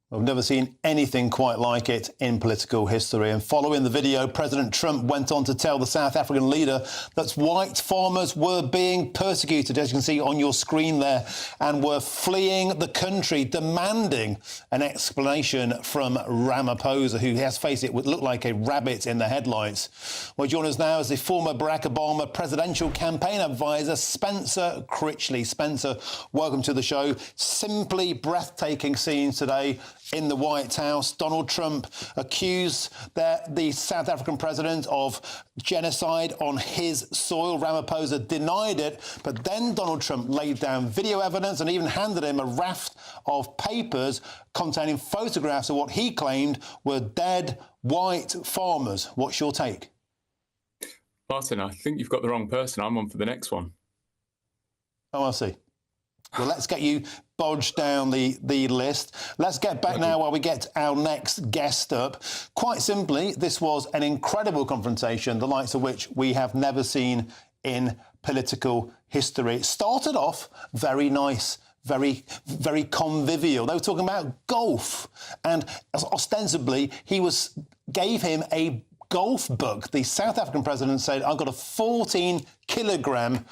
I've never seen anything quite like it in political history. And following the video, President Trump went on to tell the South African leader that white farmers were being persecuted, as you can see on your screen there, and were fleeing the country, demanding an explanation from Ramaphosa, who, let's face it, would look like a rabbit in the headlights. Well, joining us now is the former Barack Obama presidential campaign advisor, Spencer Critchley. Spencer, welcome to the show. Simply breathtaking scenes today in the White House. Donald Trump accused the South African president of genocide on his soil. Ramaphosa denied it, but then Donald Trump laid down video evidence and even handed him a raft of papers containing photographs of what he claimed were dead white farmers. What's your take? Martin, I think you've got the wrong person. I'm on for the next one. Oh, I see. Well, let's get you bodged down the list. Let's get back now while we get our next guest up. Quite simply, this was an incredible confrontation, the likes of which we have never seen in political history. It started off very nice, very convivial. They were talking about golf, and ostensibly gave him a golf book. The South African president said, I've got a 14 kilogram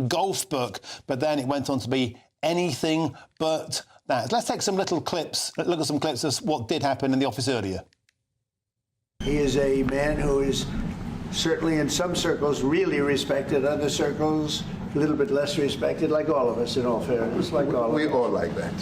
golf book, but then it went on to be anything but that. Let's take some little clips, look at some clips of what did happen in the office earlier. He is a man who is certainly in some circles really respected, other circles a little bit less respected, like all of us, in all fairness, like all of us. We all like that.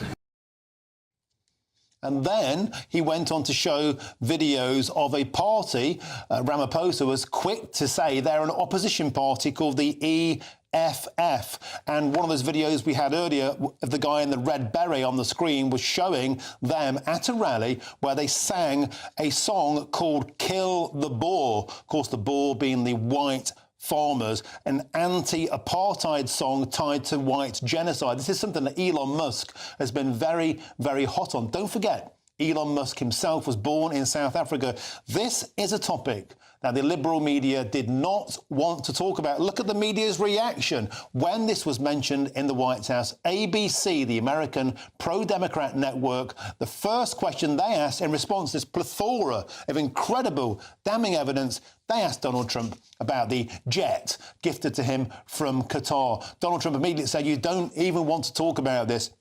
And then he went on to show videos of a party. Ramaphosa was quick to say they're an opposition party called the EFF. And one of those videos we had earlier of the guy in the red beret on the screen was showing them at a rally where they sang a song called Kill the Boer. Of course, the Boer being the white farmers, an anti-apartheid song tied to white genocide. This is something that Elon Musk has been very, very hot on. Don't forget, Elon Musk himself was born in South Africa. This is a topic that the liberal media did not want to talk about. Look at the media's reaction when this was mentioned in the White House. ABC, the American pro-Democrat network, the first question they asked in response to this plethora of incredible, damning evidence, they asked Donald Trump about the jet gifted to him from Qatar. Donald Trump immediately said, you don't even want to talk about this.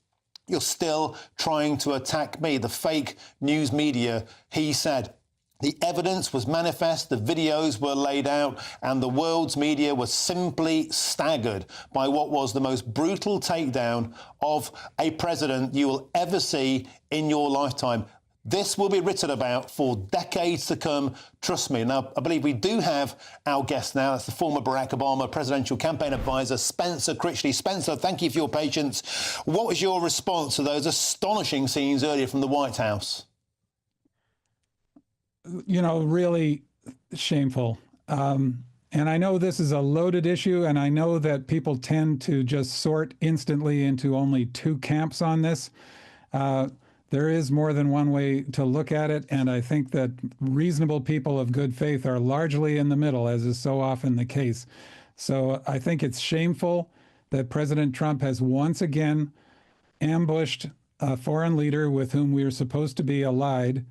You're still trying to attack me, the fake news media, he said. The evidence was manifest, the videos were laid out, and the world's media was simply staggered by what was the most brutal takedown of a president you will ever see in your lifetime. This will be written about for decades to come, trust me. Now, I believe we do have our guest now. That's the former Barack Obama presidential campaign advisor, Spencer Critchley. Spencer, thank you for your patience. What was your response to those astonishing scenes earlier from the White House? You know, really shameful. And I know this is a loaded issue, and I know that people tend to just sort instantly into only two camps on this. There is more than one way to look at it, and I think that reasonable people of good faith are largely in the middle, as is so often the case. So I think it's shameful that President Trump has once again ambushed a foreign leader with whom we are supposed to be allied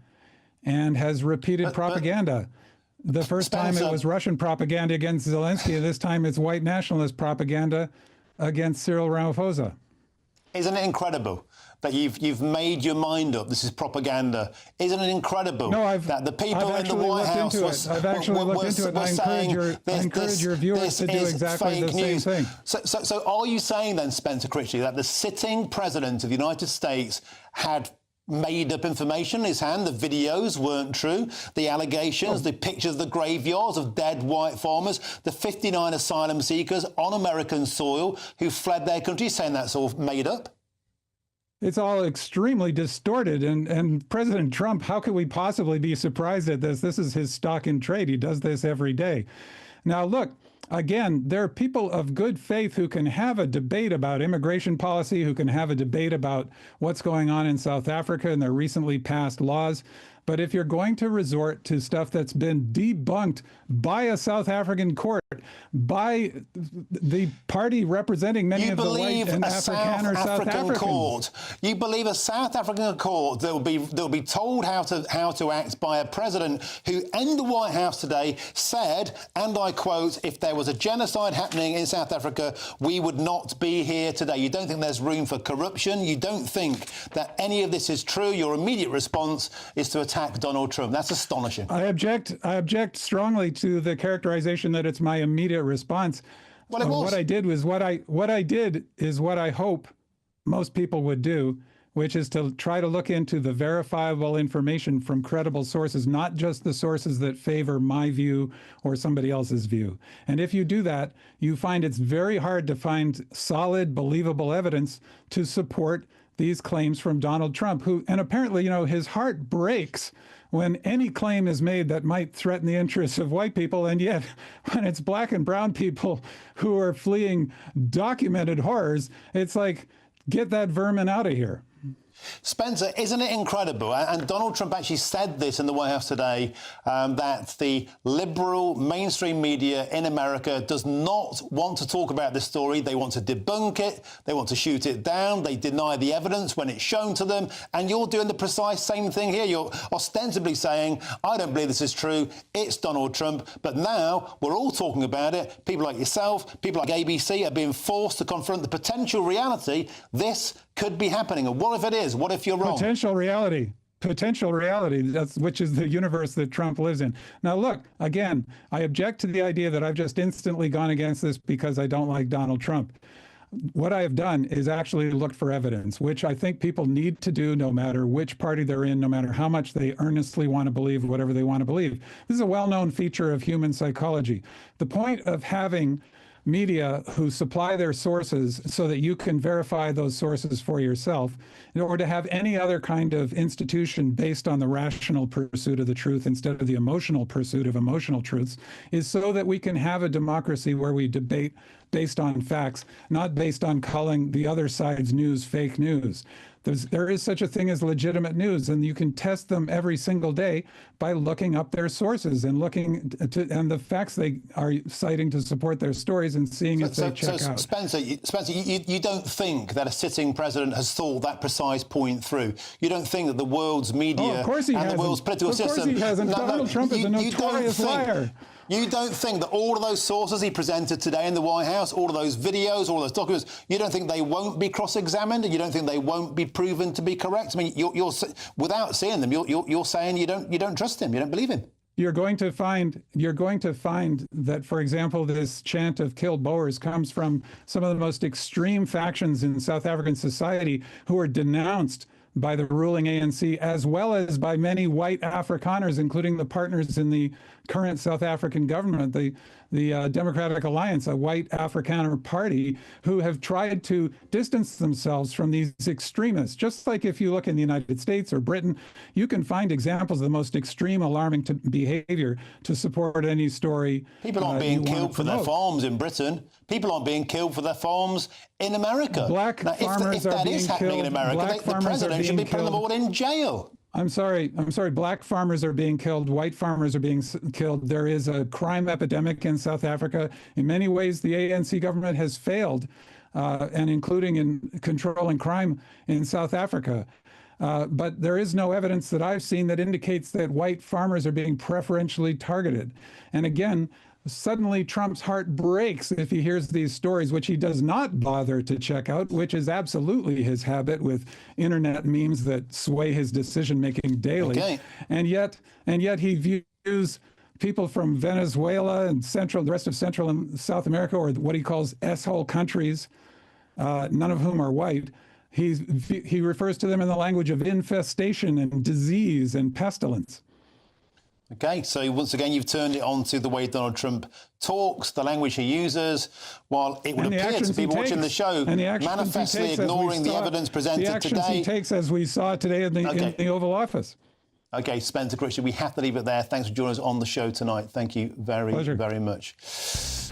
and has repeated propaganda. The first time it was Russian propaganda against Zelensky, this time it's white nationalist propaganda against Cyril Ramaphosa. Isn't it incredible? that you've made your mind up. This is propaganda. Isn't it incredible that the people in the White House I've actually looked into it, and I encourage your viewers to do exactly the same thing. So are you saying then, Spencer Critchley, that the sitting president of the United States had made up information in his hand? The videos weren't true. The allegations, the pictures of the graveyards of dead white farmers, the 59 asylum seekers on American soil who fled their country, saying that's all made up? It's all extremely distorted. And President Trump, how could we possibly be surprised at this? This is his stock in trade. He does this every day. Now, look, again, there are people of good faith who can have a debate about immigration policy, who can have a debate about what's going on in South Africa and their recently passed laws. But if you're going to resort to stuff that's been debunked by a South African court, by the party representing many of the white and Afrikaner South Africans. You believe a South African court that will be told how to act by a president who, in the White House today, said, and I quote, "If there was a genocide happening in South Africa, we would not be here today." You don't think there's room for corruption? You don't think that any of this is true? Your immediate response is to attack Donald Trump. That's astonishing. I object strongly to the characterization that it's my immediate response. Well, it was. What I did is what I hope most people would do, which is to try to look into the verifiable information from credible sources, not just the sources that favor my view or somebody else's view. And if you do that, you find it's very hard to find solid, believable evidence to support these claims from Donald Trump, who, and apparently, his heart breaks when any claim is made that might threaten the interests of white people. And yet, when it's black and brown people who are fleeing documented horrors, it's like, get that vermin out of here. Spencer, isn't it incredible? And Donald Trump actually said this in the White House today, that the liberal mainstream media in America does not want to talk about this story. They want to debunk it. They want to shoot it down. They deny the evidence when it's shown to them. And you're doing the precise same thing here. You're ostensibly saying, I don't believe this is true. It's Donald Trump. But now we're all talking about it. People like yourself, people like ABC are being forced to confront the potential reality. This could be happening. And what if it is? What if you're wrong? Potential reality, which is the universe that Trump lives in. Now, look, again, I object to the idea that I've just instantly gone against this because I don't like Donald Trump. What I have done is actually look for evidence, which I think people need to do no matter which party they're in, no matter how much they earnestly want to believe whatever they want to believe. This is a well-known feature of human psychology. The point of having media who supply their sources so that you can verify those sources for yourself, or to have any other kind of institution based on the rational pursuit of the truth instead of the emotional pursuit of emotional truths, is so that we can have a democracy where we debate based on facts, not based on calling the other side's news fake news. There is such a thing as legitimate news, and you can test them every single day by looking up their sources and looking and the facts they are citing to support their stories and seeing if they check out. Spencer, you don't think that a sitting president has thought that precise point through? You don't think that the world's media of course he and hasn't. the world's political system... Of course he hasn't. Donald Trump is a notorious liar. You don't think that all of those sources he presented today in the White House, all of those videos, all those documents, you don't think they won't be cross-examined, and you don't think they won't be proven to be correct? I mean, you're without seeing them, you're saying you don't trust him, you don't believe him. You're going to find that, for example, this chant of "kill Boers" comes from some of the most extreme factions in South African society who are denounced by the ruling ANC, as well as by many white Afrikaners, including the partners in the current South African government, the Democratic Alliance, a white Afrikaner party, who have tried to distance themselves from these extremists. Just like if you look in the United States or Britain, you can find examples of the most extreme, alarming behavior to support any story. People aren't being killed for their farms in Britain. People aren't being killed for their farms in America. Black farmers are being killed. If that is happening in America, the president should be putting them all in jail. I'm sorry. Black farmers are being killed. White farmers are being killed. There is a crime epidemic in South Africa. In many ways, the ANC government has failed, and including in controlling crime in South Africa. But there is no evidence that I've seen that indicates that white farmers are being preferentially targeted. And again, Suddenly Trump's heart breaks if he hears these stories, which he does not bother to check out, which is absolutely his habit with internet memes that sway his decision-making daily. Okay. And yet he views people from Venezuela and the rest of Central and South America, or what he calls S-hole countries, none of whom are white. He refers to them in the language of infestation and disease and pestilence. Okay, so once again, you've turned it on to the way Donald Trump talks, the language he uses, while it would appear to people watching the show manifestly ignoring the evidence presented today. The actions he takes, as we saw today in the Oval Office. Okay, Spencer Christian, we have to leave it there. Thanks for joining us on the show tonight. Thank you very, very much.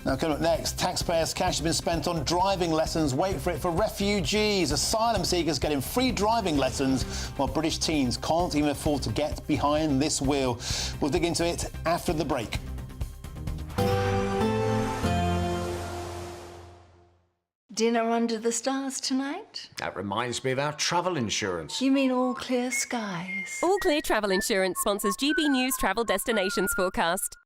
Now, coming up next, taxpayers' cash has been spent on driving lessons. Wait for it, for refugees. Asylum seekers getting free driving lessons while British teens can't even afford to get behind this wheel. We'll dig into it after the break. Dinner under the stars tonight? That reminds me of our travel insurance. You mean All Clear Skies? All Clear Travel Insurance sponsors GB News Travel Destinations forecast.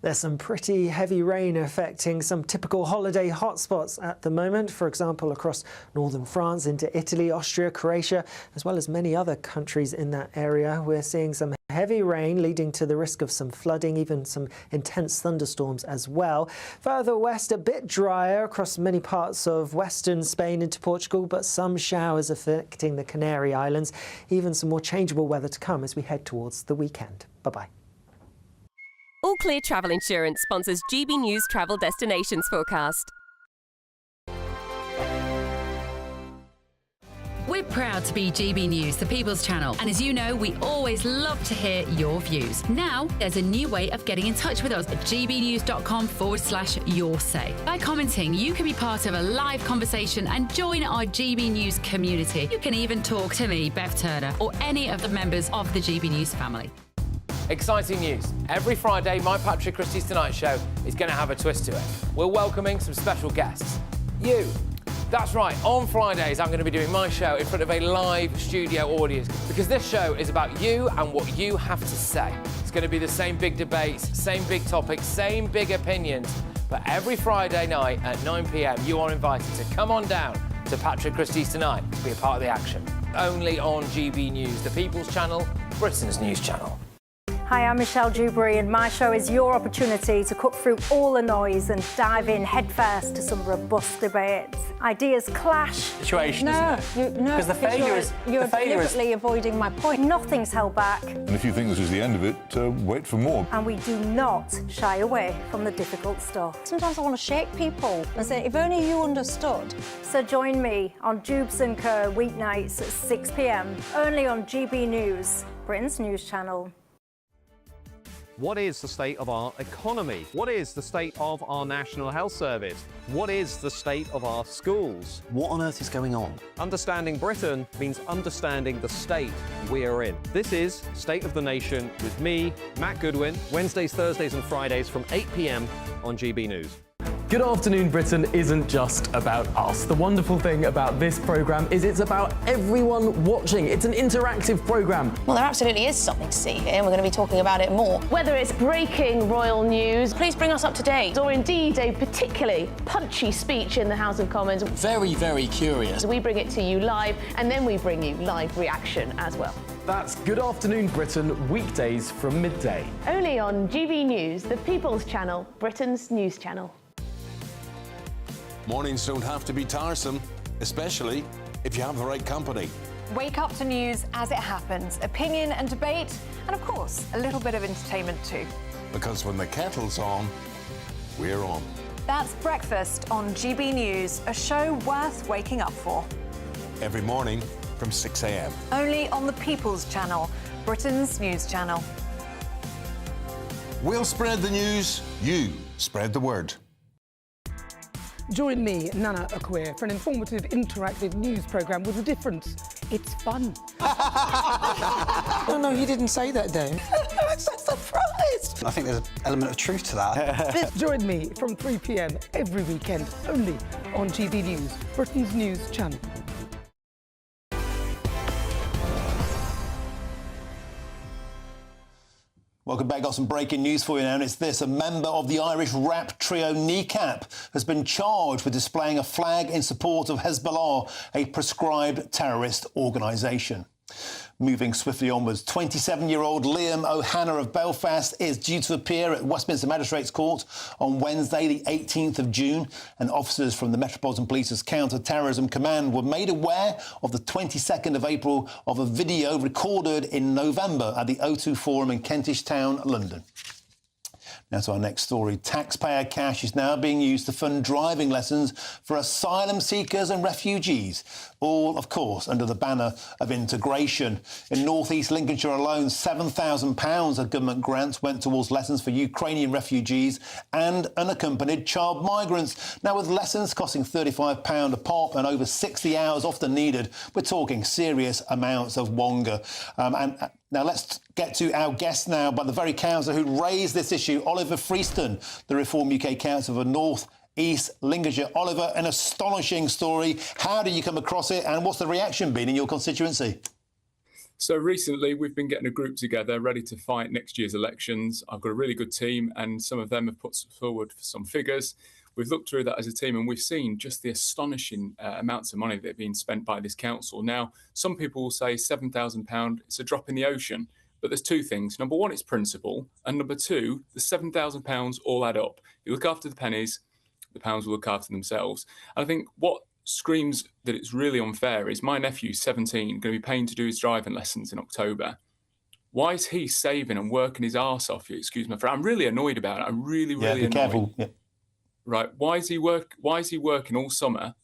There's some pretty heavy rain affecting some typical holiday hotspots at the moment, for example, across northern France into Italy, Austria, Croatia, as well as many other countries in that area. We're seeing some heavy rain leading to the risk of some flooding, even some intense thunderstorms as well. Further west, a bit drier across many parts of western Spain into Portugal, but some showers affecting the Canary Islands. Even some more changeable weather to come as we head towards the weekend. Bye-bye. All Clear Travel Insurance sponsors GB News Travel Destinations forecast. We're proud to be GB News, the People's Channel. And as you know, we always love to hear your views. Now, there's a new way of getting in touch with us at gbnews.com/yoursay. By commenting, you can be part of a live conversation and join our GB News community. You can even talk to me, Bev Turner, or any of the members of the GB News family. Exciting news. Every Friday, my Patrick Christie's Tonight Show is going to have a twist to it. We're welcoming some special guests. You. That's right, on Fridays I'm going to be doing my show in front of a live studio audience because this show is about you and what you have to say. It's going to be the same big debates, same big topics, same big opinions, but every Friday night at 9 p.m. you are invited to come on down to Patrick Christie's Tonight to be a part of the action. Only on GB News, the People's Channel, Britain's news channel. Hi, I'm Michelle Dewberry and my show is your opportunity to cut through all the noise and dive in headfirst to some robust debates. Ideas clash. Situation, no, isn't it? Because the failure is... You're deliberately avoiding my point. Nothing's held back. And if you think this is the end of it, wait for more. And we do not shy away from the difficult stuff. Sometimes I want to shake people and say, if only you understood. So join me on Jubes and Kerr weeknights at 6 p.m. only on GB News, Britain's news channel. What is the state of our economy? What is the state of our National Health Service? What is the state of our schools? What on earth is going on? Understanding Britain means understanding the state we are in. This is State of the Nation with me, Matt Goodwin, Wednesdays, Thursdays and Fridays from 8 p.m. on GB News. Good Afternoon Britain isn't just about us. The wonderful thing about this programme is it's about everyone watching. It's an interactive programme. Well, there absolutely is something to see here, and we're going to be talking about it more. Whether it's breaking royal news, please bring us up to date, or indeed a particularly punchy speech in the House of Commons. Very, very curious. We bring it to you live, and then we bring you live reaction as well. That's Good Afternoon Britain, weekdays from midday. Only on GB News, the People's Channel, Britain's news channel. Mornings don't have to be tiresome, especially if you have the right company. Wake up to news as it happens, opinion and debate, and of course, a little bit of entertainment too. Because when the kettle's on, we're on. That's Breakfast on GB News, a show worth waking up for. Every morning from 6 a.m. Only on the People's Channel, Britain's news channel. We'll spread the news, you spread the word. Join me, Nana Okoye, for an informative, interactive news programme with a difference. It's fun. No, he didn't say that, Dave. I'm so surprised. I think there's an element of truth to that. Join me from 3 p.m. every weekend, only on GB News, Britain's news channel. Welcome back. Got some breaking news for you now, and it's this. A member of the Irish rap trio Kneecap has been charged with displaying a flag in support of Hezbollah, a proscribed terrorist organisation. Moving swiftly onwards, 27-year-old Liam O'Hanna of Belfast is due to appear at Westminster Magistrates Court on Wednesday, the 18th of June, and officers from the Metropolitan Police's Counter-Terrorism Command were made aware of the 22nd of April of a video recorded in November at the O2 Forum in Kentish Town, London. Now to our next story. Taxpayer cash is now being used to fund driving lessons for asylum seekers and refugees, all, of course, under the banner of integration. In North East Lincolnshire alone, £7,000 of government grants went towards lessons for Ukrainian refugees and unaccompanied child migrants. Now, with lessons costing £35 a pop and over 60 hours often needed, we're talking serious amounts of wonga. Now, let's get to our guest now, by the very councillor who raised this issue, Oliver Freeston, the Reform UK councillor for North East Lincolnshire. Oliver, an astonishing story. How did you come across it, and what's the reaction been in your constituency? So recently, we've been getting a group together ready to fight next year's elections. I've got a really good team, and some of them have put forward some figures. We've looked through that as a team, and we've seen just the astonishing amounts of money that are being spent by this council. Now, some people will say £7,000, it's a drop in the ocean, but there's two things. Number one, it's principle, and number two, the £7,000 all add up. You look after the pennies, the pounds will look after themselves. And I think what screams that it's really unfair is my nephew, 17, going to be paying to do his driving lessons in October. Why is he saving and working his arse off? Excuse me, I'm really annoyed about it. I'm really annoyed. Careful. Yeah. Right, why is he working all summer,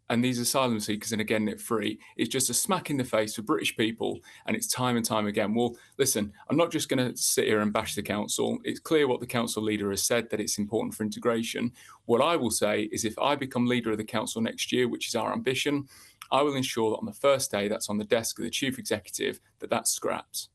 and these asylum seekers are getting it free? It's just a smack in the face for British people, and it's time and time again. Well, listen, I'm not just going to sit here and bash the council. It's clear what the council leader has said, that it's important for integration. What I will say is, if I become leader of the council next year, which is our ambition, I will ensure that on the first day that's on the desk of the chief executive, that's scrapped.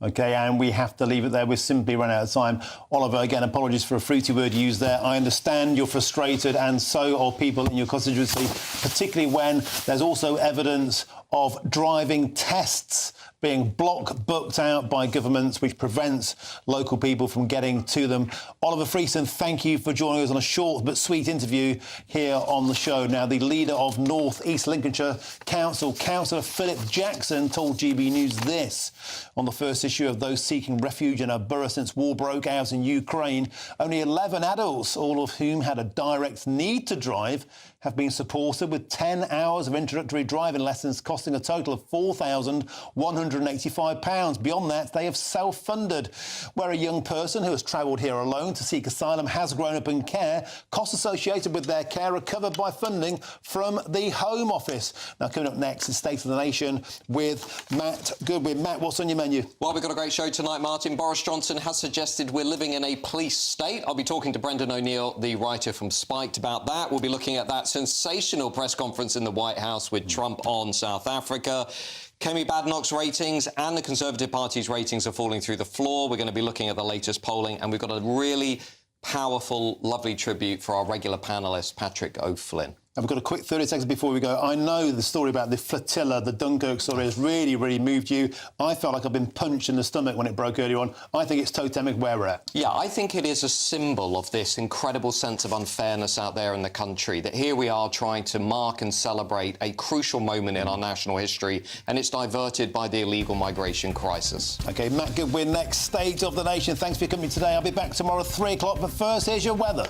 OK, and we have to leave it there. We've simply run out of time. Oliver, again, apologies for a fruity word used there. I understand you're frustrated, and so are people in your constituency, particularly when there's also evidence of driving tests being booked out by governments, which prevents local people from getting to them. Oliver Freeston, thank you for joining us on a short but sweet interview here on the show. Now, the leader of North East Lincolnshire Council, Councillor Philip Jackson, told GB News this. On the first issue of those seeking refuge in a borough since war broke out in Ukraine, only 11 adults, all of whom had a direct need to drive, have been supported with 10 hours of introductory driving lessons costing a total of £4,185. Beyond that, they have self-funded. Where a young person who has travelled here alone to seek asylum has grown up in care, costs associated with their care are covered by funding from the Home Office. Now, coming up next is State of the Nation with Matt Goodwin. Matt, what's on your menu? Well, we've got a great show tonight, Martin. Boris Johnson has suggested we're living in a police state. I'll be talking to Brendan O'Neill, the writer from Spiked, about that. We'll be looking at that sensational press conference in the White House with Trump on South Africa. Kemi Badenoch's ratings and the Conservative Party's ratings are falling through the floor. We're going to be looking at the latest polling, and we've got a really powerful, lovely tribute for our regular panellist, Patrick O'Flynn. And we've got a quick 30 seconds before we go. I know the story about the flotilla, the Dunkirk story, has really, really moved you. I felt like I've been punched in the stomach when it broke earlier on. I think it's totemic where we're at. Yeah, I think it is a symbol of this incredible sense of unfairness out there in the country, that here we are trying to mark and celebrate a crucial moment in our national history, and it's diverted by the illegal migration crisis. OK, Matt Goodwin, next State of the Nation. Thanks for coming today. I'll be back tomorrow at 3 o'clock, but first, here's your weather.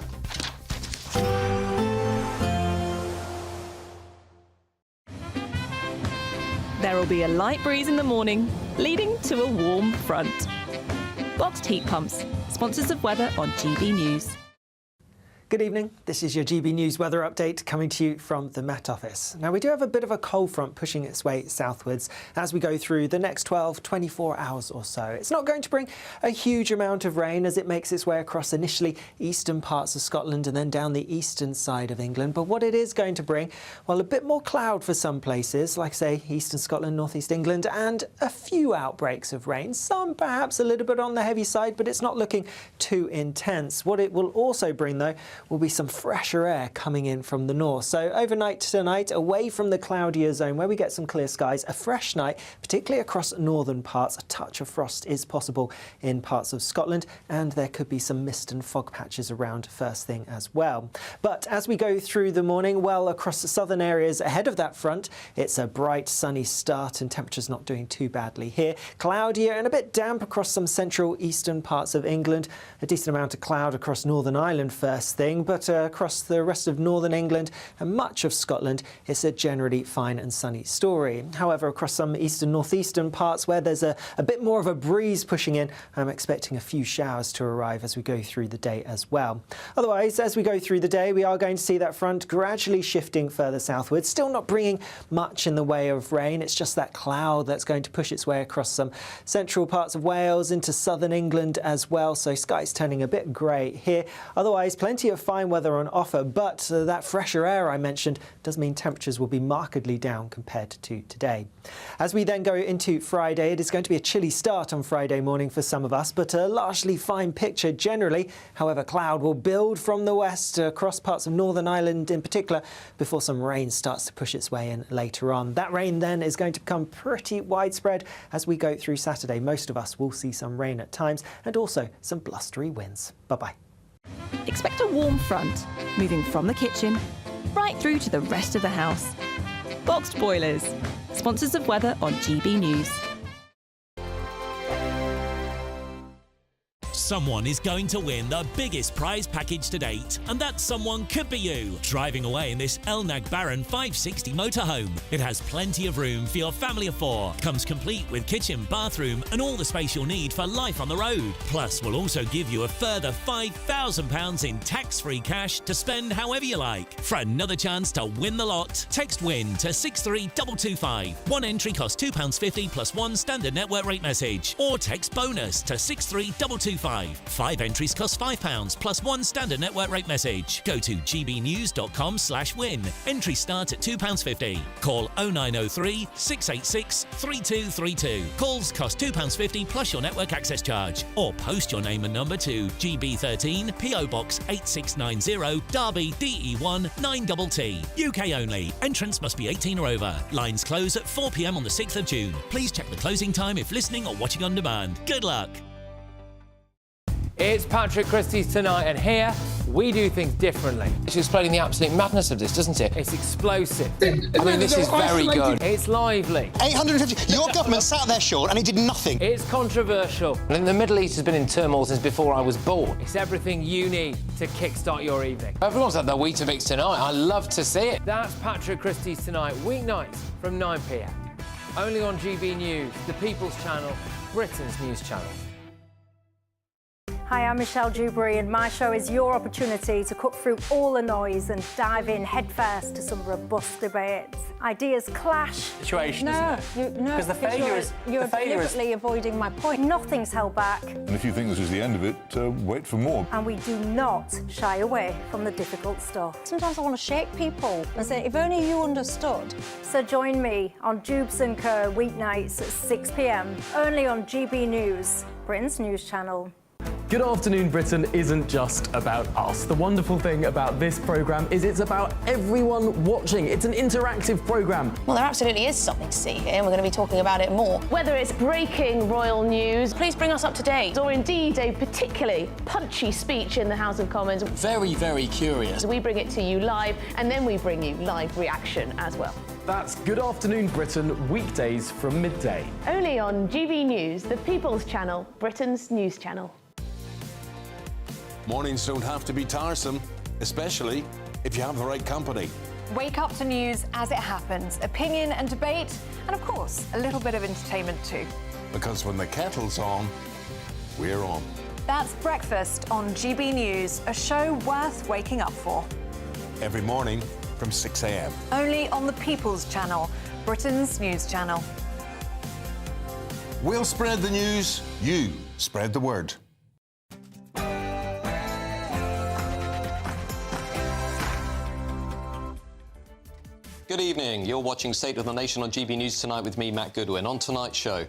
There will be a light breeze in the morning, leading to a warm front. Boxed heat pumps, sponsors of weather on GB News. Good evening. This is your GB News weather update coming to you from the Met Office. Now, we do have a bit of a cold front pushing its way southwards as we go through the next 24 hours or so. It's not going to bring a huge amount of rain as it makes its way across initially eastern parts of Scotland and then down the eastern side of England. But what it is going to bring, well, a bit more cloud for some places, like, say, eastern Scotland, northeast England, and a few outbreaks of rain. Some perhaps a little bit on the heavy side, but it's not looking too intense. What it will also bring, though, will be some fresher air coming in from the north. So overnight tonight, away from the cloudier zone where we get some clear skies, a fresh night, particularly across northern parts. A touch of frost is possible in parts of Scotland, and there could be some mist and fog patches around first thing as well. But as we go through the morning, well, across the southern areas ahead of that front, it's a bright sunny start and temperatures not doing too badly here. Cloudier and a bit damp across some central eastern parts of England. A decent amount of cloud across Northern Ireland first thing, but across the rest of northern England and much of Scotland, it's a generally fine and sunny story. However, across some eastern northeastern parts where there's a bit more of a breeze pushing in, I'm expecting a few showers to arrive as we go through the day as well. Otherwise, as we go through the day, we are going to see that front gradually shifting further southwards, still not bringing much in the way of rain. It's just that cloud that's going to push its way across some central parts of Wales into southern England as well, so skies turning a bit grey here. Otherwise, plenty of fine weather on offer, but that fresher air I mentioned does mean temperatures will be markedly down compared to today. As we then go into Friday, it is going to be a chilly start on Friday morning for some of us, but a largely fine picture generally. However, cloud will build from the west across parts of Northern Ireland in particular before some rain starts to push its way in later on. That rain then is going to become pretty widespread as we go through Saturday. Most of us will see some rain at times and also some blustery winds. Bye-bye. Expect a warm front moving from the kitchen right through to the rest of the house. Boxed boilers, sponsors of weather on GB News. Someone is going to win the biggest prize package to date, and that someone could be you, driving away in this Elnag Baron 560 motorhome. It has plenty of room for your family of 4, comes complete with kitchen, bathroom and all the space you'll need for life on the road. Plus, we'll also give you a further £5,000 in tax-free cash to spend however you like. For another chance to win the lot, text WIN to 63225. One entry costs £2.50 plus one standard network rate message, or text BONUS to 63225. 5 entries cost £5 plus one standard network rate message. Go to gbnews.com/win. Entries start at £2.50. Call 0903 686 3232. Calls cost £2.50 plus your network access charge. Or post your name and number to GB13 PO Box 8690 Derby DE1 9TT. UK only. Entrance must be 18 or over. Lines close at 4 p.m. on the 6th of June. Please check the closing time if listening or watching on demand. Good luck. It's Patrick Christie's Tonight, and here we do things differently. It's explaining the absolute madness of this, doesn't it? It's explosive. I mean, this is very good. It's lively. 850. Your government sat there, Sean, and it did nothing. It's controversial. And the Middle East has been in turmoil since before I was born. It's everything you need to kickstart your evening. Everyone's had their Weetabix tonight. I love to see it. That's Patrick Christie's Tonight, weeknights from 9 p.m. Only on GB News, the People's Channel, Britain's news channel. Hi, I'm Michelle Dewberry, and my show is your opportunity to cut through all the noise and dive in headfirst to some robust debates. Ideas clash. Situation, no, isn't it? Because the failure is... You're deliberately avoiding my point. Nothing's held back. And if you think this is the end of it, wait for more. And we do not shy away from the difficult stuff. Sometimes I want to shake people and say, if only you understood. So join me on Jubes & Co weeknights at 6 p.m, only on GB News, Britain's news channel. Good Afternoon Britain isn't just about us. The wonderful thing about this programme is it's about everyone watching. It's an interactive programme. Well, there absolutely is something to see here, and we're going to be talking about it more. Whether it's breaking royal news, please bring us up to date, or indeed a particularly punchy speech in the House of Commons. Very, very curious. We bring it to you live, and then we bring you live reaction as well. That's Good Afternoon Britain, weekdays from midday. Only on GB News, the People's Channel, Britain's news channel. Mornings don't have to be tiresome, especially if you have the right company. Wake up to news as it happens, opinion and debate, and of course, a little bit of entertainment too. Because when the kettle's on, we're on. That's Breakfast on GB News, a show worth waking up for. Every morning from 6 a.m. Only on the People's Channel, Britain's news channel. We'll spread the news, you spread the word. Good evening. You're watching State of the Nation on GB News Tonight with me, Matt Goodwin. On tonight's show,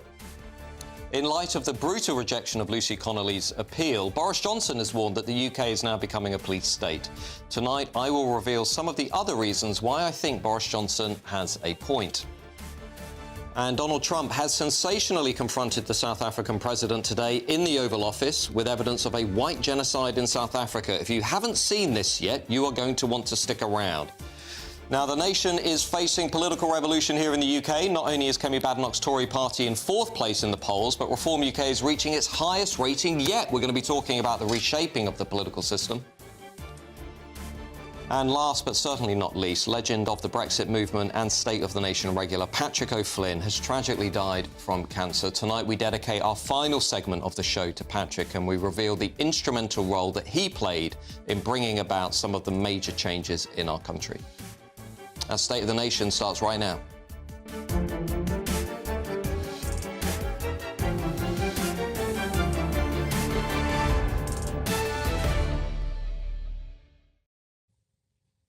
In light of the brutal rejection of Lucy Connolly's appeal, Boris Johnson has warned that the UK is now becoming a police state. Tonight, I will reveal some of the other reasons why I think Boris Johnson has a point. And Donald Trump has sensationally confronted the South African president today in the Oval Office with evidence of a white genocide in South Africa. If you haven't seen this yet, you are going to want to stick around. Now, the nation is facing political revolution here in the UK. Not only is Kemi Badenoch's Tory party in 4th place in the polls, but Reform UK is reaching its highest rating yet. We're going to be talking about the reshaping of the political system. And last but certainly not least, legend of the Brexit movement and State of the Nation regular Patrick O'Flynn has tragically died from cancer. Tonight we dedicate our final segment of the show to Patrick and we reveal the instrumental role that he played in bringing about some of the major changes in our country. Our State of the Nation starts right now.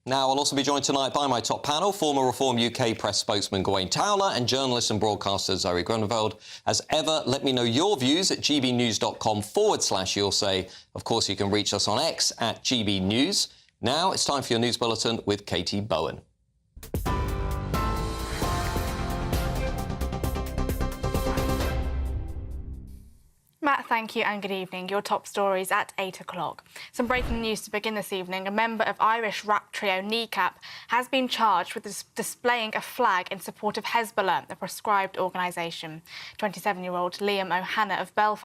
Now, I'll also be joined tonight by my top panel, former Reform UK press spokesman Gawain Towler and journalist and broadcaster Zoe Grunewald. As ever, let me know your views at gbnews.com/you'll say. Of course, you can reach us on X at GBNews. Now, it's time for your news bulletin with Katie Bowen. Matt, thank you and good evening. Your top stories at 8 o'clock. Some breaking news to begin this evening. A member of Irish rap trio Kneecap has been charged with displaying a flag in support of Hezbollah, a proscribed organisation. 27-year-old Liam O'Hanna of Belfast